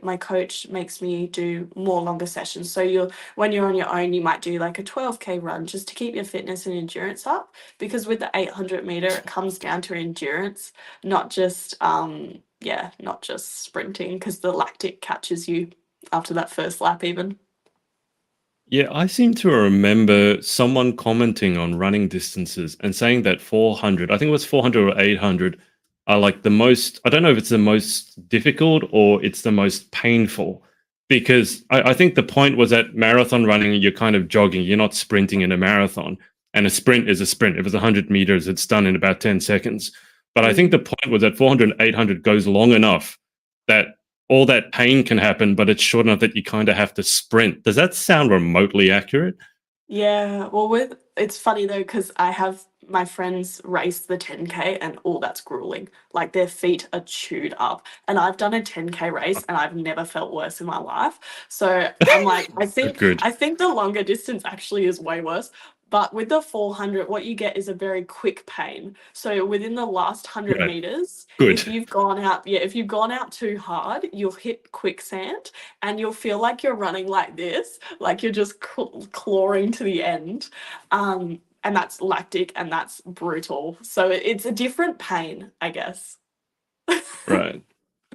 B: my coach makes me do more longer sessions. So when you're on your own, you might do like a 12K run just to keep your fitness and endurance up. Because with the 800 meter, it comes down to endurance, not just yeah, not just sprinting, because the lactic catches you after that first lap even.
A: Yeah, I seem to remember someone commenting on running distances and saying that 400, I think it was 400 or 800, are like the most, I don't know if it's the most difficult or it's the most painful. Because I think the point was that marathon running, you're kind of jogging, you're not sprinting in a marathon. And a sprint is a sprint. If it's 100 meters, it's done in about 10 seconds. But I think
B: Mm.
A: the point was that 400 and 800 goes long enough that all that pain can happen, but it's short enough that you kind of have to sprint. Does that sound remotely accurate?
B: Yeah, well, with it's funny though because I have my friends race the 10K and all that's grueling. Like their feet are chewed up. And I've done a 10K race and I've never felt worse in my life. So I'm like,
A: Good.
B: I think the longer distance actually is way worse. But with the 400, what you get is a very quick pain. So within the last 100
A: Right.
B: meters,
A: Good.
B: if you've gone out, yeah, if you've gone out too hard, you'll hit quicksand and you'll feel like you're running like this, like you're just clawing to the end. And that's lactic and that's brutal. So it's a different pain, I guess.
A: Right.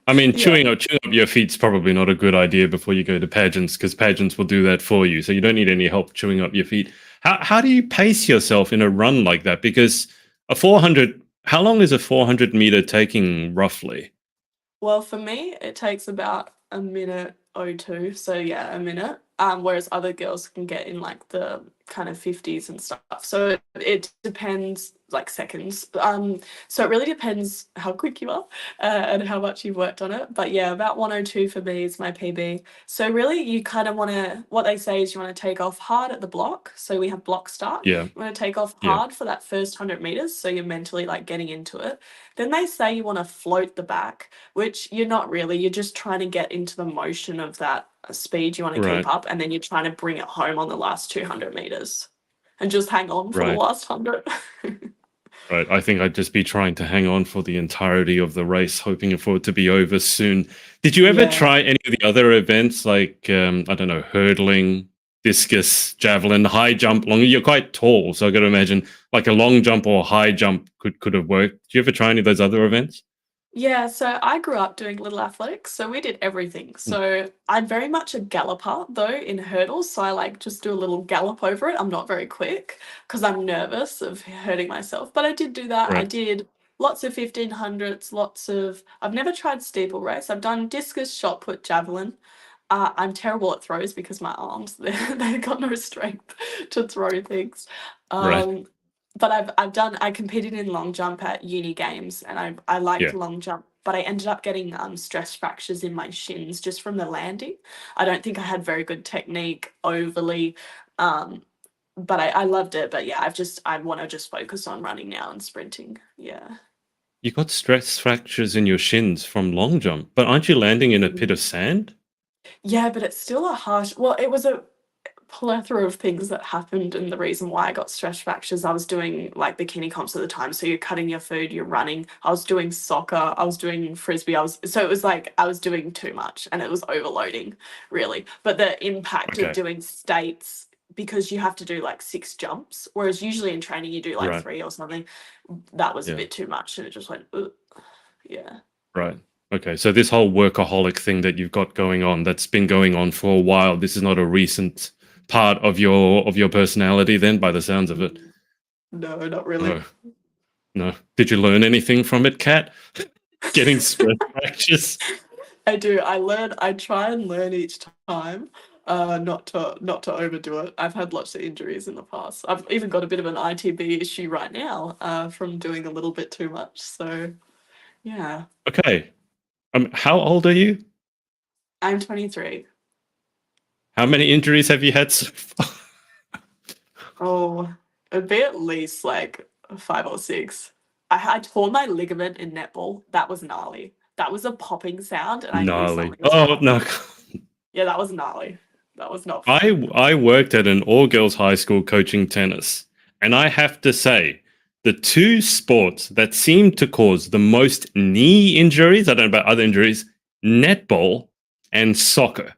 A: I mean,
B: Yeah.
A: chewing up your feet's probably not a good idea before you go to pageants, because pageants will do that for you. So you don't need any help chewing up your feet. How do you pace yourself in a run like that? Because a 400, how long is a 400-meter taking roughly?
B: Well, for me, it takes about a minute oh two. So yeah, a minute. Whereas other girls can get in like the kind of 50s and stuff. So it depends, like seconds. So it really depends how quick you are and how much you've worked on it. But yeah, about 102 for me is my PB. So really, you kind of want to, what they say is you want to take off hard at the block. So we have block start.
A: Yeah.
B: You want to take off
A: Yeah.
B: hard for that first 100 meters. So you're mentally like getting into it. Then they say you want to float the back, which you're not really. You're just trying to get into the motion of that speed you want to keep
A: Right.
B: up, and then you're trying to bring it home on the last 200 meters and just hang on for the
A: Right.
B: last 100.
A: Right. I think I'd just be trying to hang on for the entirety of the race, hoping for it to be over soon. Did you ever
B: Yeah.
A: try any of the other events like, I don't know, hurdling, discus, javelin, high jump, long? You're quite tall, so I got to imagine like a long jump or high jump could have worked. Did you ever try any of those other events?
B: Yeah, so I grew up doing little athletics, so we did everything.
A: Mm.
B: So I'm very much a galloper though in hurdles, so I like just do a little gallop over it. I'm not very quick because I'm nervous of hurting myself, but I did do that. I
A: Right.
B: did lots of 1500s, lots of I've never tried steeple race. I've done discus, shot put, javelin. I'm terrible at throws because my arms they've got no strength to throw things.
A: Right.
B: Um, but I competed in long jump at uni games and I liked
A: Yeah.
B: long jump, but I ended up getting stress fractures in my shins just from the landing. I don't think I had very good technique overly, um, but I loved it. But yeah, I want to just focus on running now and sprinting. Yeah.
A: You got stress fractures in your shins from long jump, but aren't you landing in a pit of sand?
B: Yeah, but it's still a harsh. Well, it was a plethora of things that happened, and the reason why I got stress fractures. I was doing like bikini comps at the time, so you're cutting your food, you're running. I was doing soccer, I was doing frisbee. It was like I was doing too much, and it was overloading, really. But the impact of
A: Okay.
B: doing states because you have to do like 6 jumps, whereas usually in training you do like
A: Right.
B: 3 or something. That was a
A: Yeah.
B: bit too much, and it just went, ugh. Yeah.
A: Right. Okay. So this whole workaholic thing that you've got going on, that's been going on for a while. This is not a recent part of your personality then, by the sounds of it.
B: No, not really.
A: Oh, no. Did you learn anything from it, Kat? Getting stress fractures?
B: I do. I try and learn each time, not to overdo it. I've had lots of injuries in the past. I've even got a bit of an ITB issue right now, from doing a little bit too much. So yeah,
A: Okay. How old are you?
B: I'm 23.
A: How many injuries have you had so far?
B: Oh, it'd be at least like 5 or 6. I tore my ligament in netball. That was gnarly. That was a popping sound, and I knew
A: Gnarly.
B: something was
A: Oh
B: wrong.
A: no.
B: Yeah, that was gnarly. That was not fun.
A: I worked at an all girls high school coaching tennis, and I have to say, the two sports that seem to cause the most knee injuries, I don't know about other injuries, netball and soccer.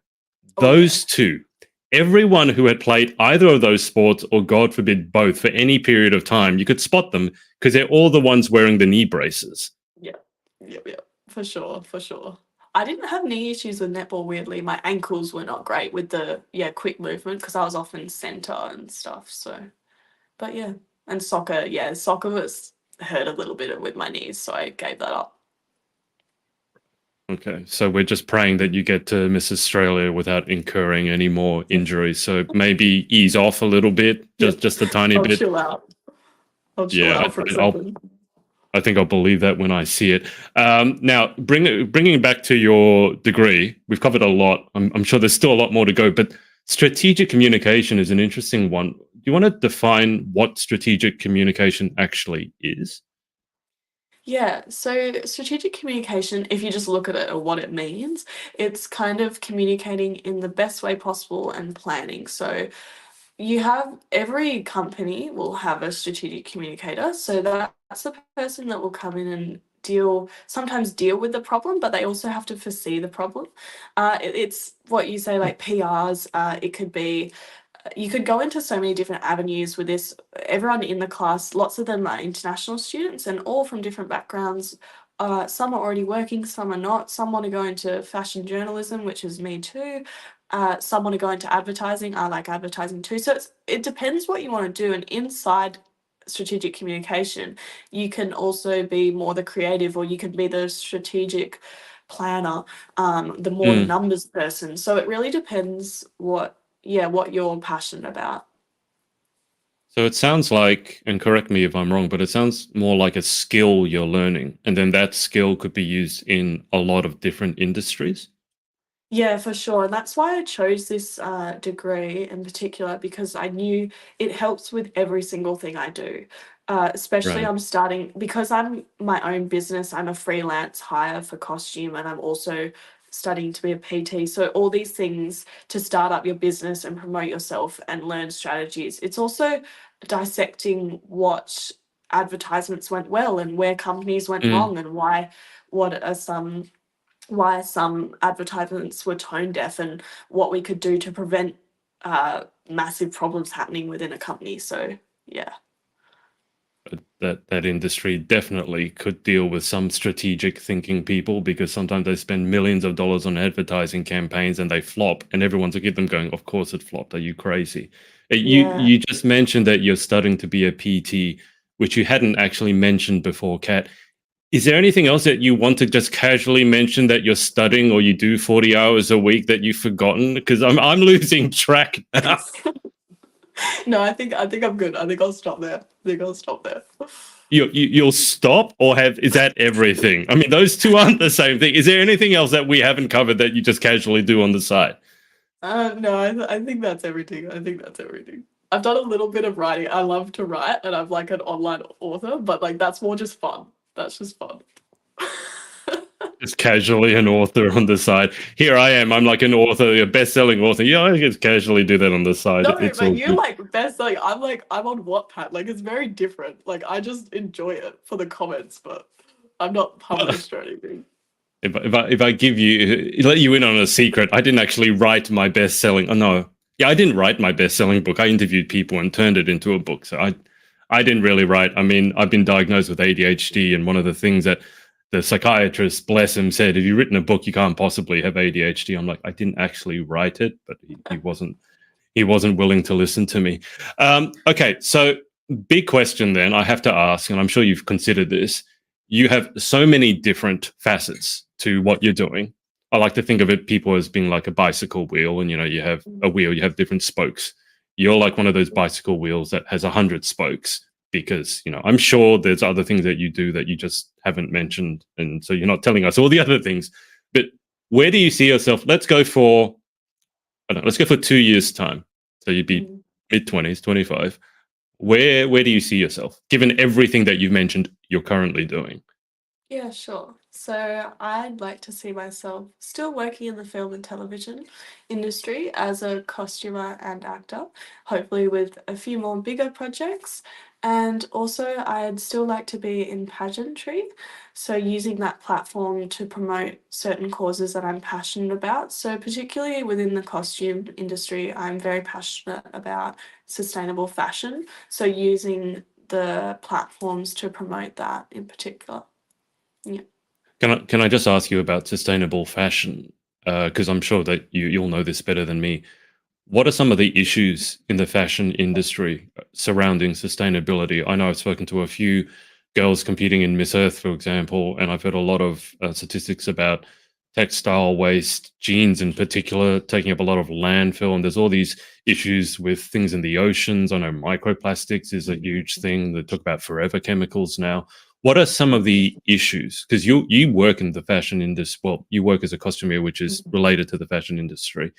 B: Oh yeah.
A: Those two. Everyone who had played either of those sports, or God forbid, both, for any period of time, you could spot them because they're all the ones wearing the knee braces.
B: Yeah, yeah, for sure, for sure. I didn't have knee issues with netball, weirdly. My ankles were not great with the, yeah, quick movement because I was often center and stuff. So, but yeah, and soccer, yeah, soccer was hurt a little bit with my knees, so I gave that up.
A: Okay, so we're just praying that you get to Miss Australia without incurring any more
B: Yeah,
A: injuries. So maybe ease off a little bit,
B: yeah,
A: just a tiny
B: I'll
A: bit.
B: chill out. I'll chill
A: Yeah,
B: out for a
A: I'll
B: second.
A: I think I'll believe that when I see it. Now, bringing it back to your degree, we've covered a lot. I'm sure there's still a lot more to go, but strategic communication is an interesting one. Do you want to define what strategic communication actually is?
B: Yeah, so strategic communication, if you just look at it or what it means, it's kind of communicating in the best way possible and planning. So you have every company will have a strategic communicator. So that's the person that will come in and sometimes deal with the problem, but they also have to foresee the problem. It's what you say, like PRs. It could be you could go into so many different avenues with this. Everyone in the class, lots of them are international students and all from different backgrounds. Some are already working, some are not. Some want to go into fashion journalism, which is me too. Some want to go into advertising. I like advertising too. So it depends what you want to do. And inside strategic communication, you can also be more the creative, or you can be the strategic planner, the more
A: Mm.
B: numbers person. So it really depends what you're passionate about.
A: So it sounds like, and correct me if I'm wrong, but it sounds more like a skill you're learning, and then that skill could be used in a lot of different industries.
B: Yeah, for sure. And that's why I chose this degree in particular, because I knew it helps with every single thing I do. Especially
A: Right.
B: I'm starting because I'm my own business. I'm a freelance hire for costume, and I'm also studying to be a PT. So all these things to start up your business and promote yourself and learn strategies. It's also dissecting what advertisements went well and where companies went
A: Mm.
B: wrong, and what are some why some advertisements were tone deaf, and what we could do to prevent massive problems happening within a company. So yeah.
A: that industry definitely could deal with some strategic thinking people, because sometimes they spend millions of dollars on advertising campaigns and they flop, and everyone's looking at them going, "Of course it flopped. Are you crazy?"
B: Yeah.
A: You just mentioned that you're studying to be a PT, which you hadn't actually mentioned before, Kat. Is there anything else that you want to just casually mention that you're studying or you do 40 hours a week that you've forgotten? Because I'm losing track now.
B: No, I think I'm good. I think I'll stop there.
A: You'll stop, or is that everything? I mean, those two aren't the same thing. Is there anything else that we haven't covered that you just casually do on the side?
B: No, I think that's everything. I've done a little bit of writing. I love to write, and I'm like an online author, but like that's more just fun. That's just fun.
A: Just casually an author on the side. Here I am. I'm like an author, a best-selling author. Yeah, I just casually do that on the side.
B: No,
A: It's
B: but
A: all
B: you
A: good.
B: like best like I'm on Wattpad. Like it's very different. Like I just enjoy it for the comments, but I'm not
A: Well,
B: published or anything.
A: if I give you let you in on a secret, I didn't actually write my best-selling. Oh no, yeah, I didn't write my best-selling book. I interviewed people and turned it into a book. So I didn't really write. I mean, I've been diagnosed with ADHD, and one of the things that the psychiatrist, bless him, said, "If you've written a book, you can't possibly have ADHD." I'm like, I didn't actually write it, but he wasn't willing to listen to me. Okay, so big question then I have to ask, and I'm sure you've considered this. You have so many different facets to what you're doing. I like to think of it people as being like a bicycle wheel, and you have a wheel, you have different spokes. You're like one of those bicycle wheels that has 100 spokes, because I'm sure there's other things that you do that you just haven't mentioned, and so you're not telling us all the other things. But where do you see yourself? Let's go for 2 years time. So you'd be
B: Mm.
A: mid-20s, 25. Where do you see yourself, given everything that you've mentioned you're currently doing?
B: Yeah, sure. So I'd like to see myself still working in the film and television industry as a costumer and actor, hopefully with a few more bigger projects. And also, I'd still like to be in pageantry, so using that platform to promote certain causes that I'm passionate about. So, particularly within the costume industry, I'm very passionate about sustainable fashion. So, using the platforms to promote that in particular. Yeah.
A: Can I just ask you about sustainable fashion? Because I'm sure that you'll know this better than me. What are some of the issues in the fashion industry surrounding sustainability? I know I've spoken to a few girls competing in Miss Earth, for example, and I've heard a lot of statistics about textile waste, jeans in particular, taking up a lot of landfill. And there's all these issues with things in the oceans. I know microplastics is a huge thing. They talk about forever chemicals now. What are some of the issues? Because you work in the fashion industry. Well, you work as a costumier, which is
B: Mhm.
A: related to the fashion industry,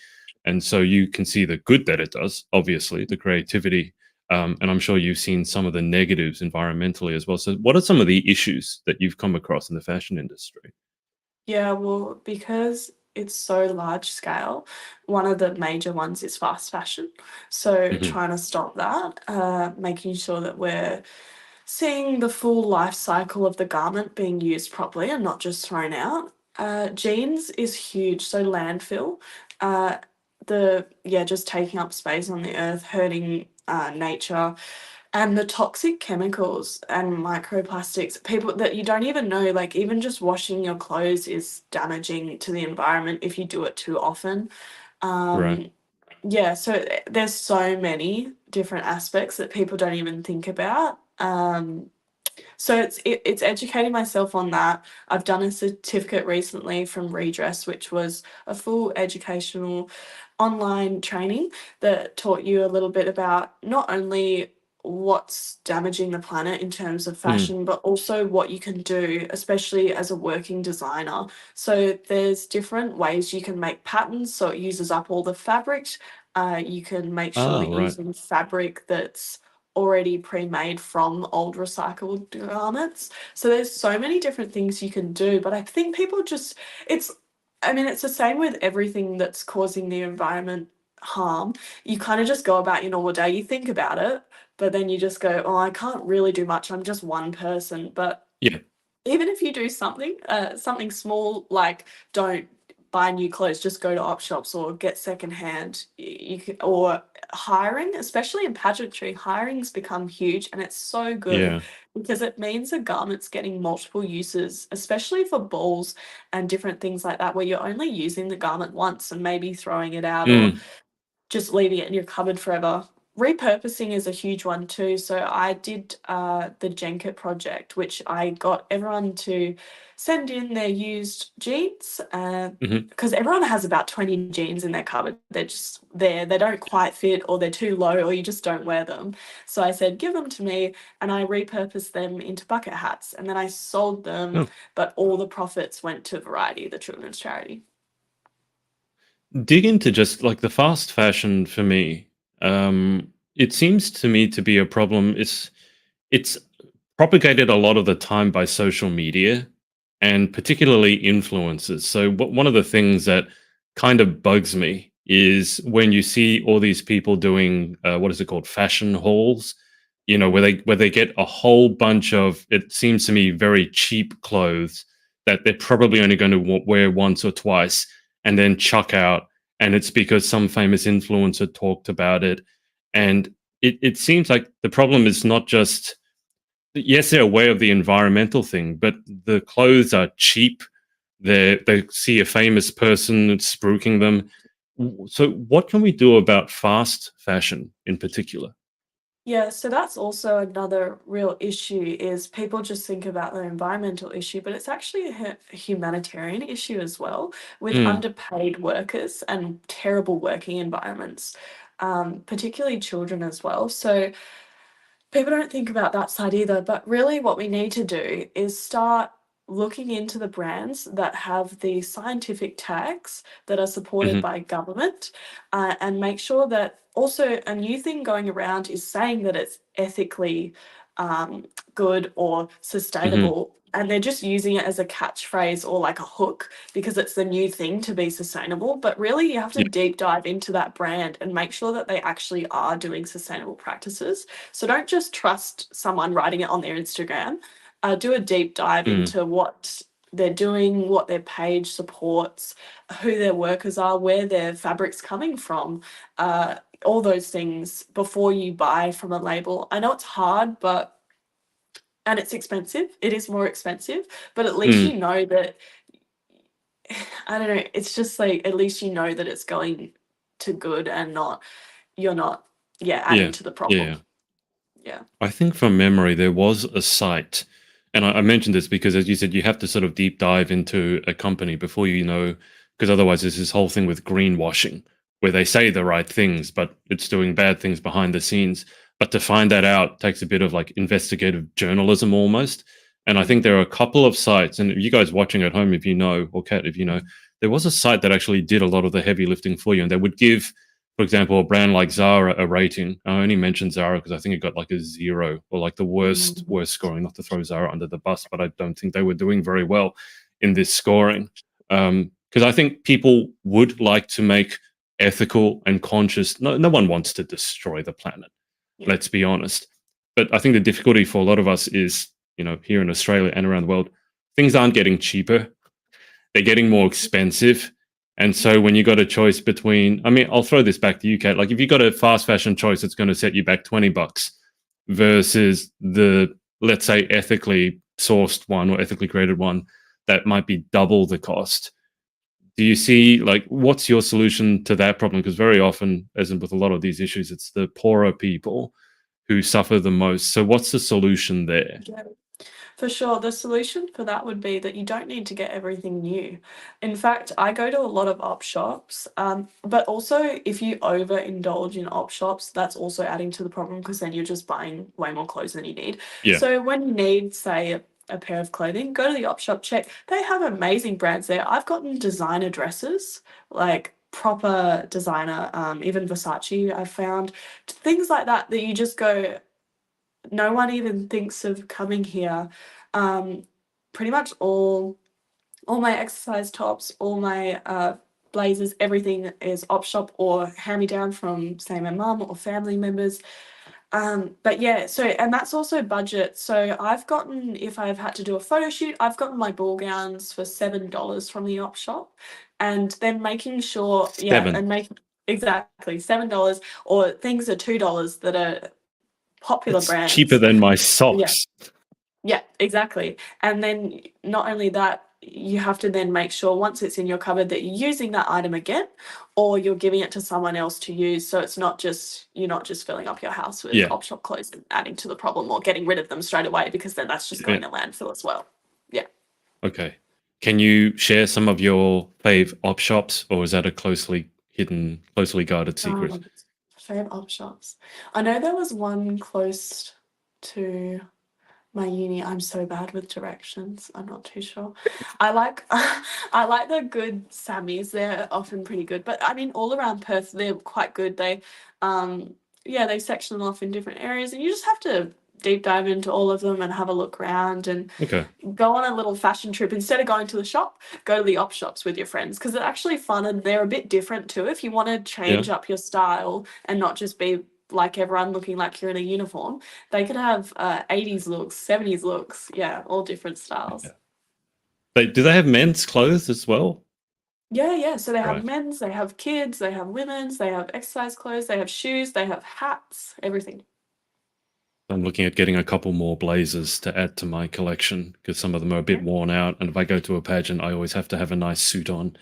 A: and so you can see the good that it does, obviously, the creativity. And I'm sure you've seen some of the negatives environmentally as well. So, what are some of the issues that you've come across in the fashion industry?
B: Yeah, well, because it's so large scale, one of the major ones is fast fashion. So
A: Hmm.
B: trying to stop that, making sure that we're seeing the full life cycle of the garment being used properly and not just thrown out. Jeans is huge, so landfill. Uh, just taking up space on the earth, hurting nature, and the toxic chemicals and microplastics, people that you don't even know, like even just washing your clothes is damaging to the environment if you do it too often.
A: Right.
B: Um, yeah, so there's so many different aspects that people don't even think about. So it's educating myself on that. I've done a certificate recently from Redress, which was a full educational online training that taught you a little bit about not only what's damaging the planet in terms of
A: Mm.
B: fashion, but also what you can do, especially as a working designer. So there's different ways you can make patterns so it uses up all the fabric. You can make sure
A: Ah,
B: that you're
A: right.
B: using fabric that's already pre-made from old recycled garments. So there's so many different things you can do, but I think people just it's I mean it's the same with everything that's causing the environment harm. You kind of just go about your normal day, you think about it, but then you just go, "Oh, I can't really do much. I'm just one person." But
A: Yeah.
B: even if you do something small, like don't buy new clothes, just go to op shops or get secondhand. You can, or hiring, especially in pageantry, hiring's become huge, and it's so good
A: Yeah.
B: because it means a garment's getting multiple uses, especially for balls and different things like that, where you're only using the garment once and maybe throwing it out or
A: Mm.
B: just leaving it in your cupboard forever. Repurposing is a huge one too. So I did the Jenket project, which I got everyone to send in their used jeans
A: Hmm.
B: because everyone has about 20 jeans in their cupboard. They're just there. They don't quite fit, or they're too low, or you just don't wear them. So I said, give them to me, and I repurposed them into bucket hats, and then I sold them,
A: Oh.
B: but all the profits went to Variety, the children's charity.
A: Dig into just like the fast fashion for me. It seems to me to be a problem. It's propagated a lot of the time by social media and particularly influencers. So one of the things that kind of bugs me is when you see all these people doing what is it called, fashion hauls, where they get a whole bunch of, it seems to me, very cheap clothes that they're probably only going to wear once or twice and then chuck out, and it's because some famous influencer talked about it. And it seems like the problem is not just, yes, they're aware of the environmental thing, but the clothes are cheap. They see a famous person spruiking them. So, what can we do about fast fashion in particular?
B: Yeah, so that's also another real issue is people just think about the environmental issue, but it's actually a humanitarian issue as well with
A: Mm,
B: underpaid workers and terrible working environments, particularly children as well. So people don't think about that side either, but really what we need to do is start looking into the brands that have the scientific tags that are supported
A: hmm,
B: by government, and make sure that also a new thing going around is saying that it's ethically good or
A: hmm,
B: sustainable. And they're just using it as a catchphrase or like a hook because it's the new thing to be sustainable. But really, you have to
A: yeah,
B: deep dive into that brand and make sure that they actually are doing sustainable practices. So don't just trust someone writing it on their Instagram. Do a deep dive
A: mm,
B: into what they're doing, what their page supports, who their workers are, where their fabric's coming from, all those things before you buy from a label. I know it's hard, but and it's expensive. It is more expensive, but at least
A: mm,
B: you know that I don't know, it's just like at least you know that it's going to good and not you're not, yeah, adding
A: yeah,
B: to the
A: yeah.
B: problem. Yeah.
A: I think from memory there was a site, and I mentioned this because, as you said, you have to sort of deep dive into a company before you know, because otherwise there's this whole thing with greenwashing, where they say the right things, but it's doing bad things behind the scenes. But to find that out takes a bit of like investigative journalism almost. And I think
B: Mhm.
A: there are a couple of sites, and you guys watching at home, if you know, or Kat, if you know, there was a site that actually did a lot of the heavy lifting for you, and they would give, for example, a brand like Zara a rating. I only mentioned Zara because I think it got like a 0, or like the
B: Mm.
A: worst scoring. Not to throw Zara under the bus, but I don't think they were doing very well in this scoring. Because I think people would like to make ethical and conscious. No one wants to destroy the planet.
B: Yeah.
A: Let's be honest. But I think the difficulty for a lot of us is, here in Australia and around the world, things aren't getting cheaper, they're getting more expensive. And so when you got a choice between, I mean, I'll throw this back to you, Kat. Like if you got a fast fashion choice that's going to set you back $20 versus the, let's say, ethically sourced one or ethically created one that might be double the cost. Do you see, like, what's your solution to that problem? Because very often, as in with a lot of these issues, it's the poorer people who suffer the most. So what's the solution there?
B: Yeah. For sure. The solution for that would be that you don't need to get everything new. In fact, I go to a lot of op shops, but also if you overindulge in op shops, that's also adding to the problem because then you're just buying way more clothes than you need.
A: Yeah.
B: So when you need, say, a pair of clothing, go to the op shop, check. They have amazing brands there. I've gotten designer dresses, like proper designer, even Versace, I've found things like that that you just go, no one even thinks of coming here. Um, Pretty much all my exercise tops, all my blazers, everything is op shop or hand me down from say my mum or family members. But yeah, so and that's also budget. So I've gotten, if I've had to do a photo shoot, I've gotten my ball gowns for $7 from the op shop, and then making sure, yeah,
A: Seven.
B: and make exactly, $7, or things are $2 that are popular
A: It's cheaper
B: brands.
A: than my
B: Yeah.
A: socks.
B: Yeah, exactly. And then not only that, you have to then make sure once it's in your cupboard that you're using that item again, or you're giving it to someone else to use. So it's not just you're not just filling up your house with
A: Yeah.
B: op shop clothes and adding to the problem or getting rid of them straight away, because then that's just
A: Yeah.
B: going to landfill as well. Yeah.
A: Okay. Can you share some of your fave op shops, or is that a closely hidden, closely guarded secret?
B: Um, Fave op shops. I know there was one close to my uni. I'm so bad with directions. I'm not too sure. I like I like the good Sammys. They're often pretty good. But I mean all around Perth they're quite good. They yeah, they section them off in different areas and you just have to deep dive into all of them and have a look around and
A: Okay.
B: go on a little fashion trip. Instead of going to the shop, go to the op shops with your friends because they're actually fun and they're a bit different too. If you want to
A: Yeah.
B: change up your style and not just be like everyone looking like you're in a uniform, they could have 80s looks, 70s looks, yeah, all different styles.
A: Yeah. Do they have men's clothes as well?
B: Yeah, yeah. So they have
A: Right.
B: men's, they have kids, they have women's, they have exercise clothes, they have shoes, they have hats, everything.
A: I'm looking at getting a couple more blazers to add to my collection because some of them are a bit
B: Yeah.
A: worn out. And if I go to a pageant, I always have to have a nice suit on.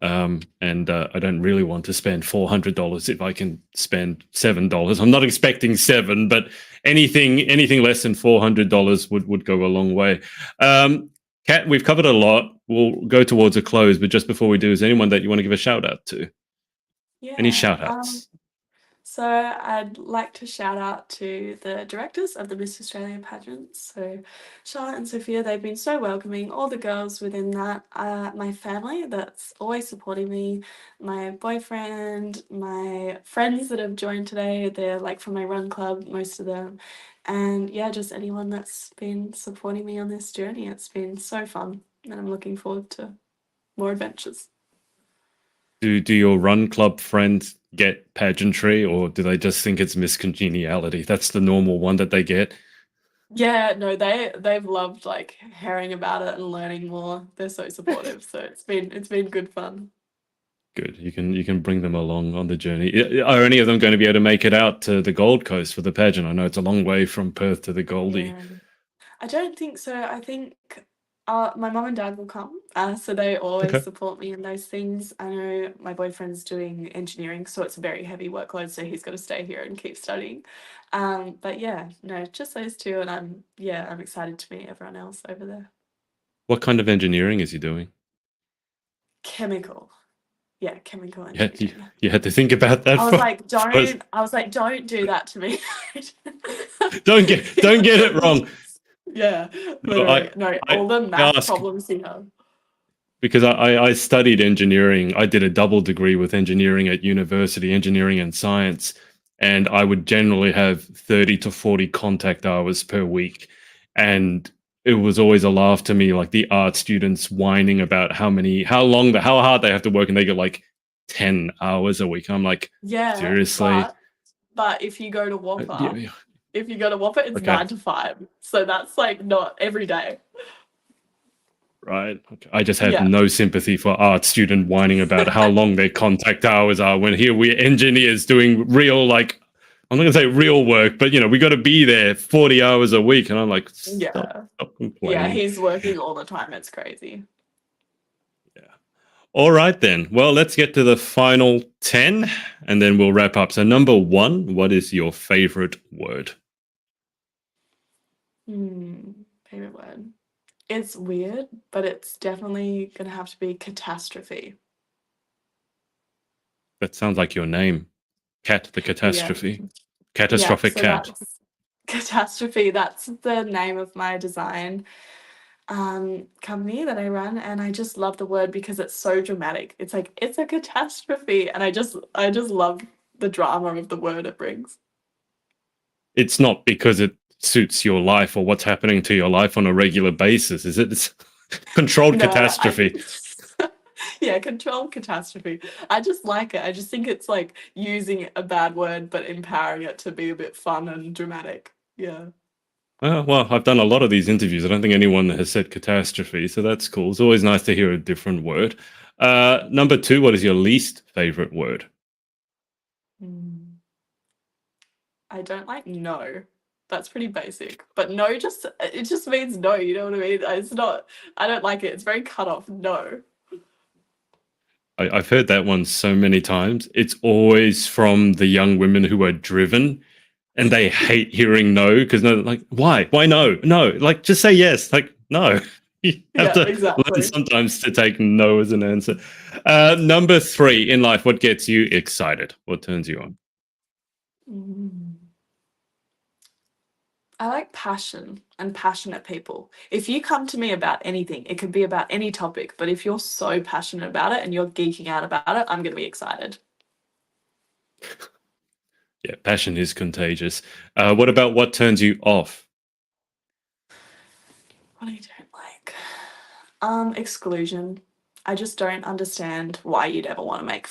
A: And I don't really want to spend $400 if I can spend $7. I'm not expecting seven, but anything less than $400 would go a long way. Kat, we've covered a lot. We'll go towards a close, but just before we do, is there anyone that you want to give a shout out to? Any
B: Yeah.
A: shout outs?
B: So I'd like to shout out to the directors of the Miss Australia Pageants. So Charlotte and Sophia, they've been so welcoming. All the girls within that, my family that's always supporting me, my boyfriend, my friends that have joined today, they're like from my run club, most of them. And yeah, just anyone that's been supporting me on this journey. It's been so fun and I'm looking forward to more adventures.
A: Do your run club friends get pageantry, or do they just think it's miscongeniality? That's the normal one that they get.
B: Yeah, no, they've loved like hearing about it and learning more. They're so supportive, so it's been good fun.
A: Good. You can bring them along on the journey. Are any of them going to be able to make it out to the Gold Coast for the pageant? I know it's a long way from Perth to the Goldie.
B: Yeah. I don't think so. I think my mum and dad will come, so they always
A: Okay.
B: support me in those things. I know my boyfriend's doing engineering, so it's a very heavy workload, so he's got to stay here and keep studying. But yeah, no, just those two, and I'm excited to meet everyone else over there.
A: What kind of engineering is he doing?
B: Chemical, yeah, chemical
A: Yeah, you,
B: engineering.
A: you had to think about that
B: I was
A: for
B: like,
A: first.
B: don't do that to me.
A: Don't get it wrong.
B: Yeah,
A: No,
B: literally. No,
A: I
B: all the math
A: ask
B: problems you have.
A: because I studied engineering. I did a double degree with engineering at university, engineering and science, and I would generally have 30 to 40 contact hours per week. And it was always a laugh to me, like the art students whining about how hard they have to work, and they get like 10 hours a week. I'm like,
B: Yeah,
A: seriously?
B: but if you go to
A: Yeah,
B: WAAPA,
A: yeah.
B: it's
A: Okay.
B: 9 to 5. So that's like not every day.
A: Right. Okay. I just have
B: Yeah.
A: no sympathy for art student whining about how long their contact hours are when here we're engineers doing real, like, I'm not gonna say real work, but we got to be there 40 hours a week, and I'm like, stop,
B: Yeah.
A: stop
B: Yeah,
A: complaining.
B: he's working all the time. It's crazy.
A: Yeah. All right then. Well, let's get to the final 10, and then we'll wrap up. So number one, what is your favorite word?
B: Favorite word. It's weird, but it's definitely gonna have to be catastrophe.
A: That sounds like your name, Cat the
B: Yeah.
A: Catastrophe,
B: Yeah,
A: catastrophic
B: so
A: cat.
B: that's catastrophe. That's the name of my design company that I run, and I just love the word because it's so dramatic. It's like it's a catastrophe, and I just love the drama of the word it brings.
A: It's not because it suits your life or what's happening to your life on a regular basis, is it? It's controlled
B: No, I
A: catastrophe.
B: yeah, controlled catastrophe. I just like it. I just think it's like using a bad word but empowering it to be a bit fun and dramatic. Yeah.
A: Well, I've done a lot of these interviews. I don't think anyone has said catastrophe, so that's cool. It's always nice to hear a different word. Number two, what is your least favorite word?
B: Mm. I don't like no. That's pretty basic. But no just it just means no, you know what I mean? It's not I don't like it. It's very cut off. No.
A: I've heard that one so many times. It's always from the young women who are driven and they hate hearing no because they're like, why no? No, like just say yes. Like, no. You have
B: Yeah,
A: to learn
B: exactly.
A: sometimes to take no as an answer. Number three in life, what gets you excited? What turns you on?
B: Mm. I like passion and passionate people. If you come to me about anything, it could be about any topic, but if you're so passionate about it and you're geeking out about it, I'm going to be excited.
A: Yeah, passion is contagious. What about what turns you off?
B: What I don't like? Exclusion. I just don't understand why you'd ever want to make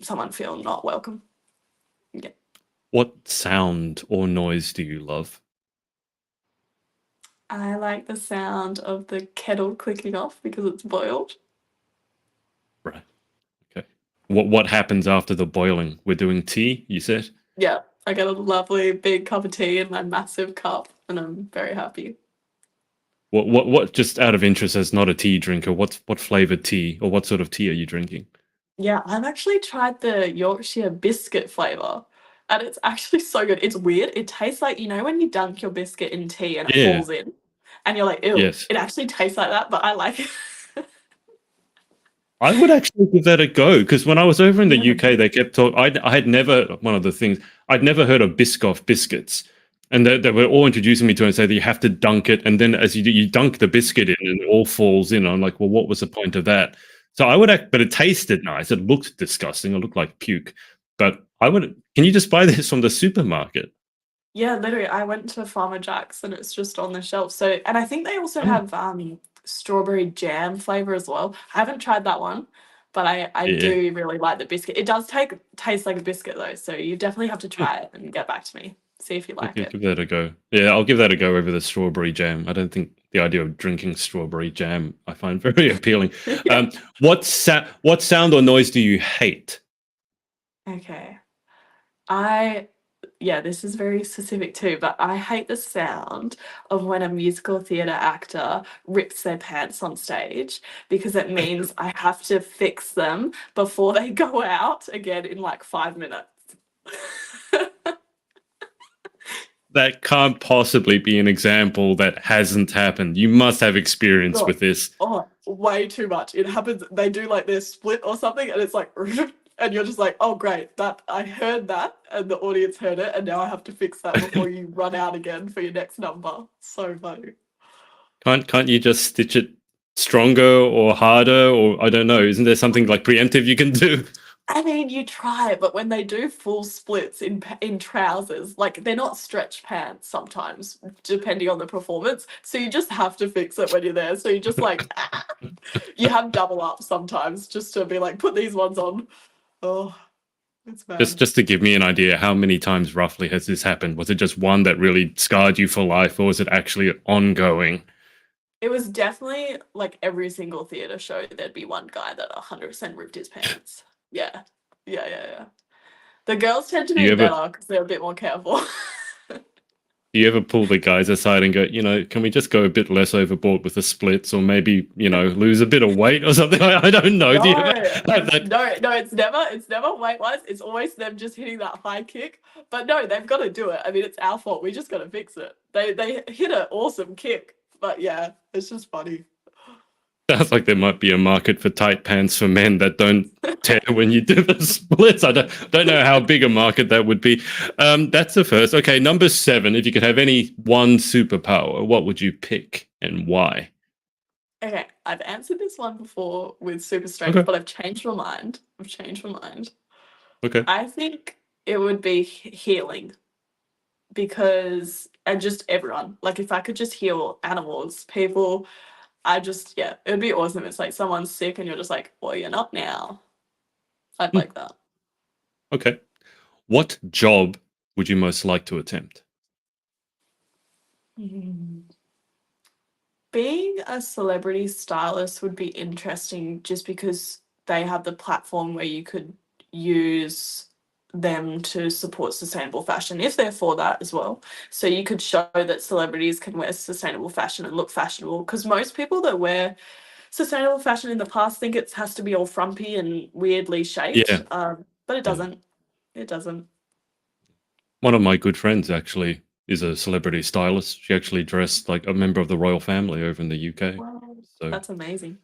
B: someone feel not welcome. Yeah.
A: What sound or noise do you love?
B: I like the sound of the kettle clicking off because it's boiled.
A: Right. Okay. What happens after the boiling? We're doing tea, you said?
B: Yeah, I get a lovely big cup of tea in my massive cup, and I'm very happy.
A: What just out of interest as not a tea drinker, what flavored tea or what sort of tea are you drinking?
B: Yeah, I've actually tried the Yorkshire biscuit flavor, and it's actually so good. It's weird. It tastes like, you know, when you dunk your biscuit in tea and it
A: Yeah.
B: falls in, and you're like, ew,
A: Yes.
B: it actually tastes like that, but I like it.
A: I would actually give that a go because when I was over in the
B: Yeah.
A: UK, they kept talking. I had never one of the things I'd never heard of Biscoff biscuits, and they were all introducing me to it and say that you have to dunk it, and then as you do, you dunk the biscuit in, and it all falls in. I'm like, well, what was the point of that? So I would, but it tasted nice. It looked disgusting. It looked like puke, but I would. Can you just buy this from the supermarket?
B: Yeah, literally, I went to Farmer Jack's and it's just on the shelf. So, and I think they also
A: Oh,
B: have strawberry jam flavor as well. I haven't tried that one, but I
A: yeah.
B: do really like the biscuit. It does taste like a biscuit though, so you definitely have to try it and get back to me. See if you like
A: Okay,
B: it.
A: give that a go. Yeah, I'll give that a go over the strawberry jam. I don't think the idea of drinking strawberry jam I find very appealing.
B: Yeah.
A: What sound or noise do you hate?
B: Okay. I yeah, this is very specific too, but I hate the sound of when a musical theatre actor rips their pants on stage because it means I have to fix them before they go out again in like 5 minutes.
A: That can't possibly be an example that hasn't happened. You must have experience
B: Oh,
A: with this.
B: oh, way too much. It happens, they do like their split or something, and it's like, and you're just like, oh, great, that I heard that, and the audience heard it, and now I have to fix that before you run out again for your next number. So funny.
A: Can't you just stitch it stronger or harder or I don't know? Isn't there something like preemptive you can do?
B: I mean, you try, but when they do full splits in trousers, like they're not stretch pants sometimes, depending on the performance. So you just have to fix it when you're there. So you just like you have double up sometimes just to be like, put these ones on. Oh, it's bad.
A: Just to give me an idea, how many times roughly has this happened? Was it just one that really scarred you for life, or was it actually ongoing?
B: It was definitely like every single theatre show, there'd be one guy that 100% ripped his pants. Yeah. Yeah, yeah, yeah. The girls tend to
A: Do
B: be
A: you ever
B: better because they're a bit more careful.
A: Do you ever pull the guys aside and go, can we just go a bit less overboard with the splits, or maybe, lose a bit of weight or something? I don't know. Do you ever
B: No,
A: have that?
B: no, it's never weight wise. It's always them just hitting that high kick. But no, they've got to do it. I mean, it's our fault. We just got to fix it. They hit an awesome kick. But yeah, it's just funny.
A: Sounds like there might be a market for tight pants for men that don't tear when you do the splits. I don't know how big a market that would be. That's the first. Okay, number 7. If you could have any one superpower, what would you pick and why?
B: Okay, I've answered this one before with super strength,
A: Okay.
B: but I've changed my mind. I've changed my mind.
A: Okay.
B: I think it would be healing because, and just everyone. Like if I could just heal animals, people, yeah, it would be awesome. It's like someone's sick and you're just like, well, you're not now. I'd
A: Hmm,
B: like that.
A: okay. What job would you most like to attempt?
B: Mm. Being a celebrity stylist would be interesting just because they have the platform where you could use them to support sustainable fashion if they're for that as well. So you could show that celebrities can wear sustainable fashion and look fashionable, because most people that wear sustainable fashion in the past think it has to be all frumpy and weirdly shaped,
A: Yeah,
B: but it
A: yeah.
B: doesn't. It doesn't.
A: One of my good friends actually is a celebrity stylist. She actually dressed like a member of the royal family over in the UK.
B: Wow,
A: So
B: that's amazing.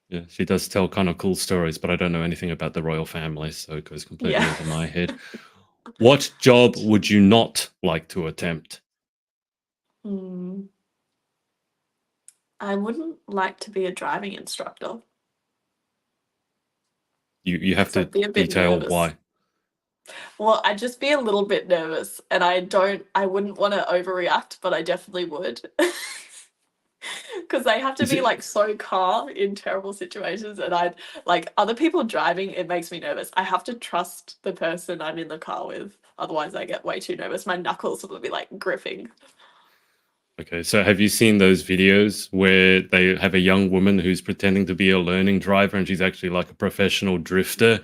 A: yeah, she does tell kind of cool stories, but I don't know anything about the royal family, so it goes completely
B: Yeah.
A: over my head. What job would you not like to attempt?
B: Hmm. I wouldn't like to be a driving instructor
A: You have
B: because
A: to
B: I'd be a bit
A: detail
B: nervous.
A: why.
B: Well, I'd just be a little bit nervous, and I wouldn't want to overreact, but I definitely would. Because they have to
A: Is
B: be
A: it
B: like so calm in terrible situations, and I'd like other people driving, it makes me nervous. I have to trust the person I'm in the car with, otherwise, I get way too nervous. My knuckles will be like gripping.
A: okay? So have you seen those videos where they have a young woman who's pretending to be a learning driver and she's actually like a professional drifter?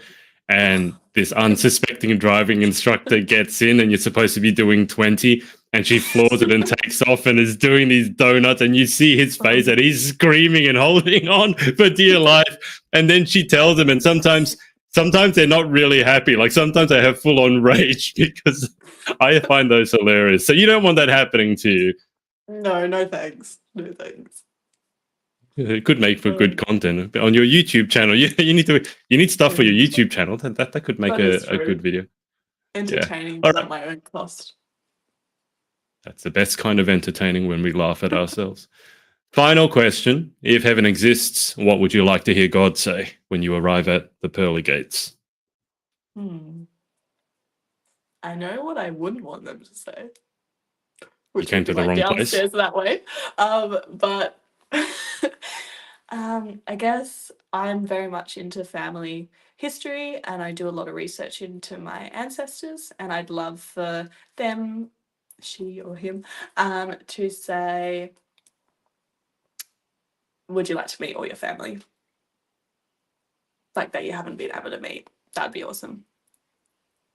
A: And this unsuspecting driving instructor gets in, and you're supposed to be doing 20, and she floors it and takes off and is doing these donuts, and you see his face and he's screaming and holding on for dear life. And then she tells him, and sometimes they're not really happy. Like sometimes they have full on rage because I find those hilarious. So you don't want that happening to you.
B: No, no thanks. No thanks.
A: It could make for good
B: Um,
A: content on your YouTube channel. You need stuff for your
B: yeah,
A: YouTube channel. That could make
B: that is
A: a good
B: true.
A: video. Yeah.
B: Entertaining,
A: All
B: but at
A: right.
B: my own cost.
A: That's the best kind of entertaining when we laugh at ourselves. Final question. If heaven exists, what would you like to hear God say when you arrive at the pearly gates?
B: Hmm. I know what I wouldn't want them to say,
A: You
B: which
A: came
B: would be
A: to the
B: like
A: wrong place.
B: downstairs that way. But I guess I'm very much into family history, and I do a lot of research into my ancestors, and I'd love for them, she or him, to say, would you like to meet all your family? Like that you haven't been able to meet. That'd be awesome.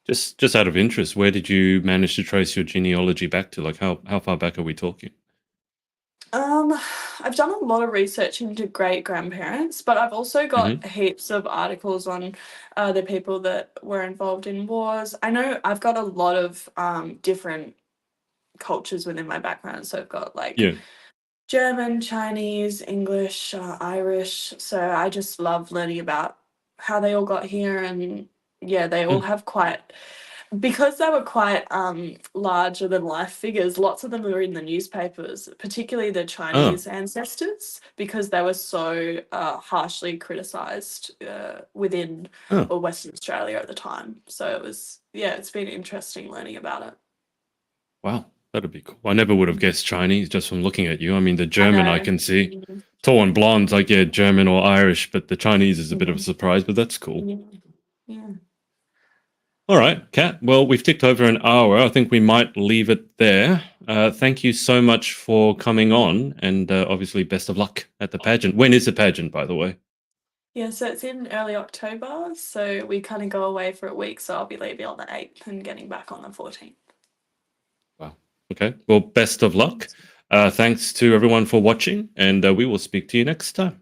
A: Just out of interest, where did you manage to trace your genealogy back to? Like how far back are we talking?
B: Um, I've done a lot of research into great grandparents, but I've also
A: Hmm.
B: got heaps of articles on the people that were involved in wars. I know I've got a lot of different cultures within my background. So I've got like
A: Yeah.
B: German, Chinese, English, Irish. So I just love learning about how they all got here, and yeah, they all
A: Mm.
B: have quite, because they were quite larger than life figures, lots of them were in the newspapers, particularly the
A: Oh,
B: Chinese ancestors, because they were so harshly criticised within
A: oh,
B: Western Australia at the time. So it was, yeah, it's been interesting learning about it.
A: wow. That'd be cool. I never would have guessed Chinese just from looking at you. I mean, the
B: I
A: German I
B: know.
A: can see.
B: Mm,
A: Tall and blonde, like, yeah, German or Irish, but the Chinese is a bit of a
B: mm,
A: surprise, but that's cool.
B: yeah, yeah.
A: All right, Kat. Well, we've ticked over an hour. I think we might leave it there. Thank you so much for coming on, and obviously, best of luck at the pageant. When is the pageant, by the way?
B: Yeah, so it's in early October, so we kind of go away for a week, so I'll be leaving on the 8th and getting back on the 14th.
A: Wow. Okay. Well, best of luck. Thanks to everyone for watching, and we will speak to you next time.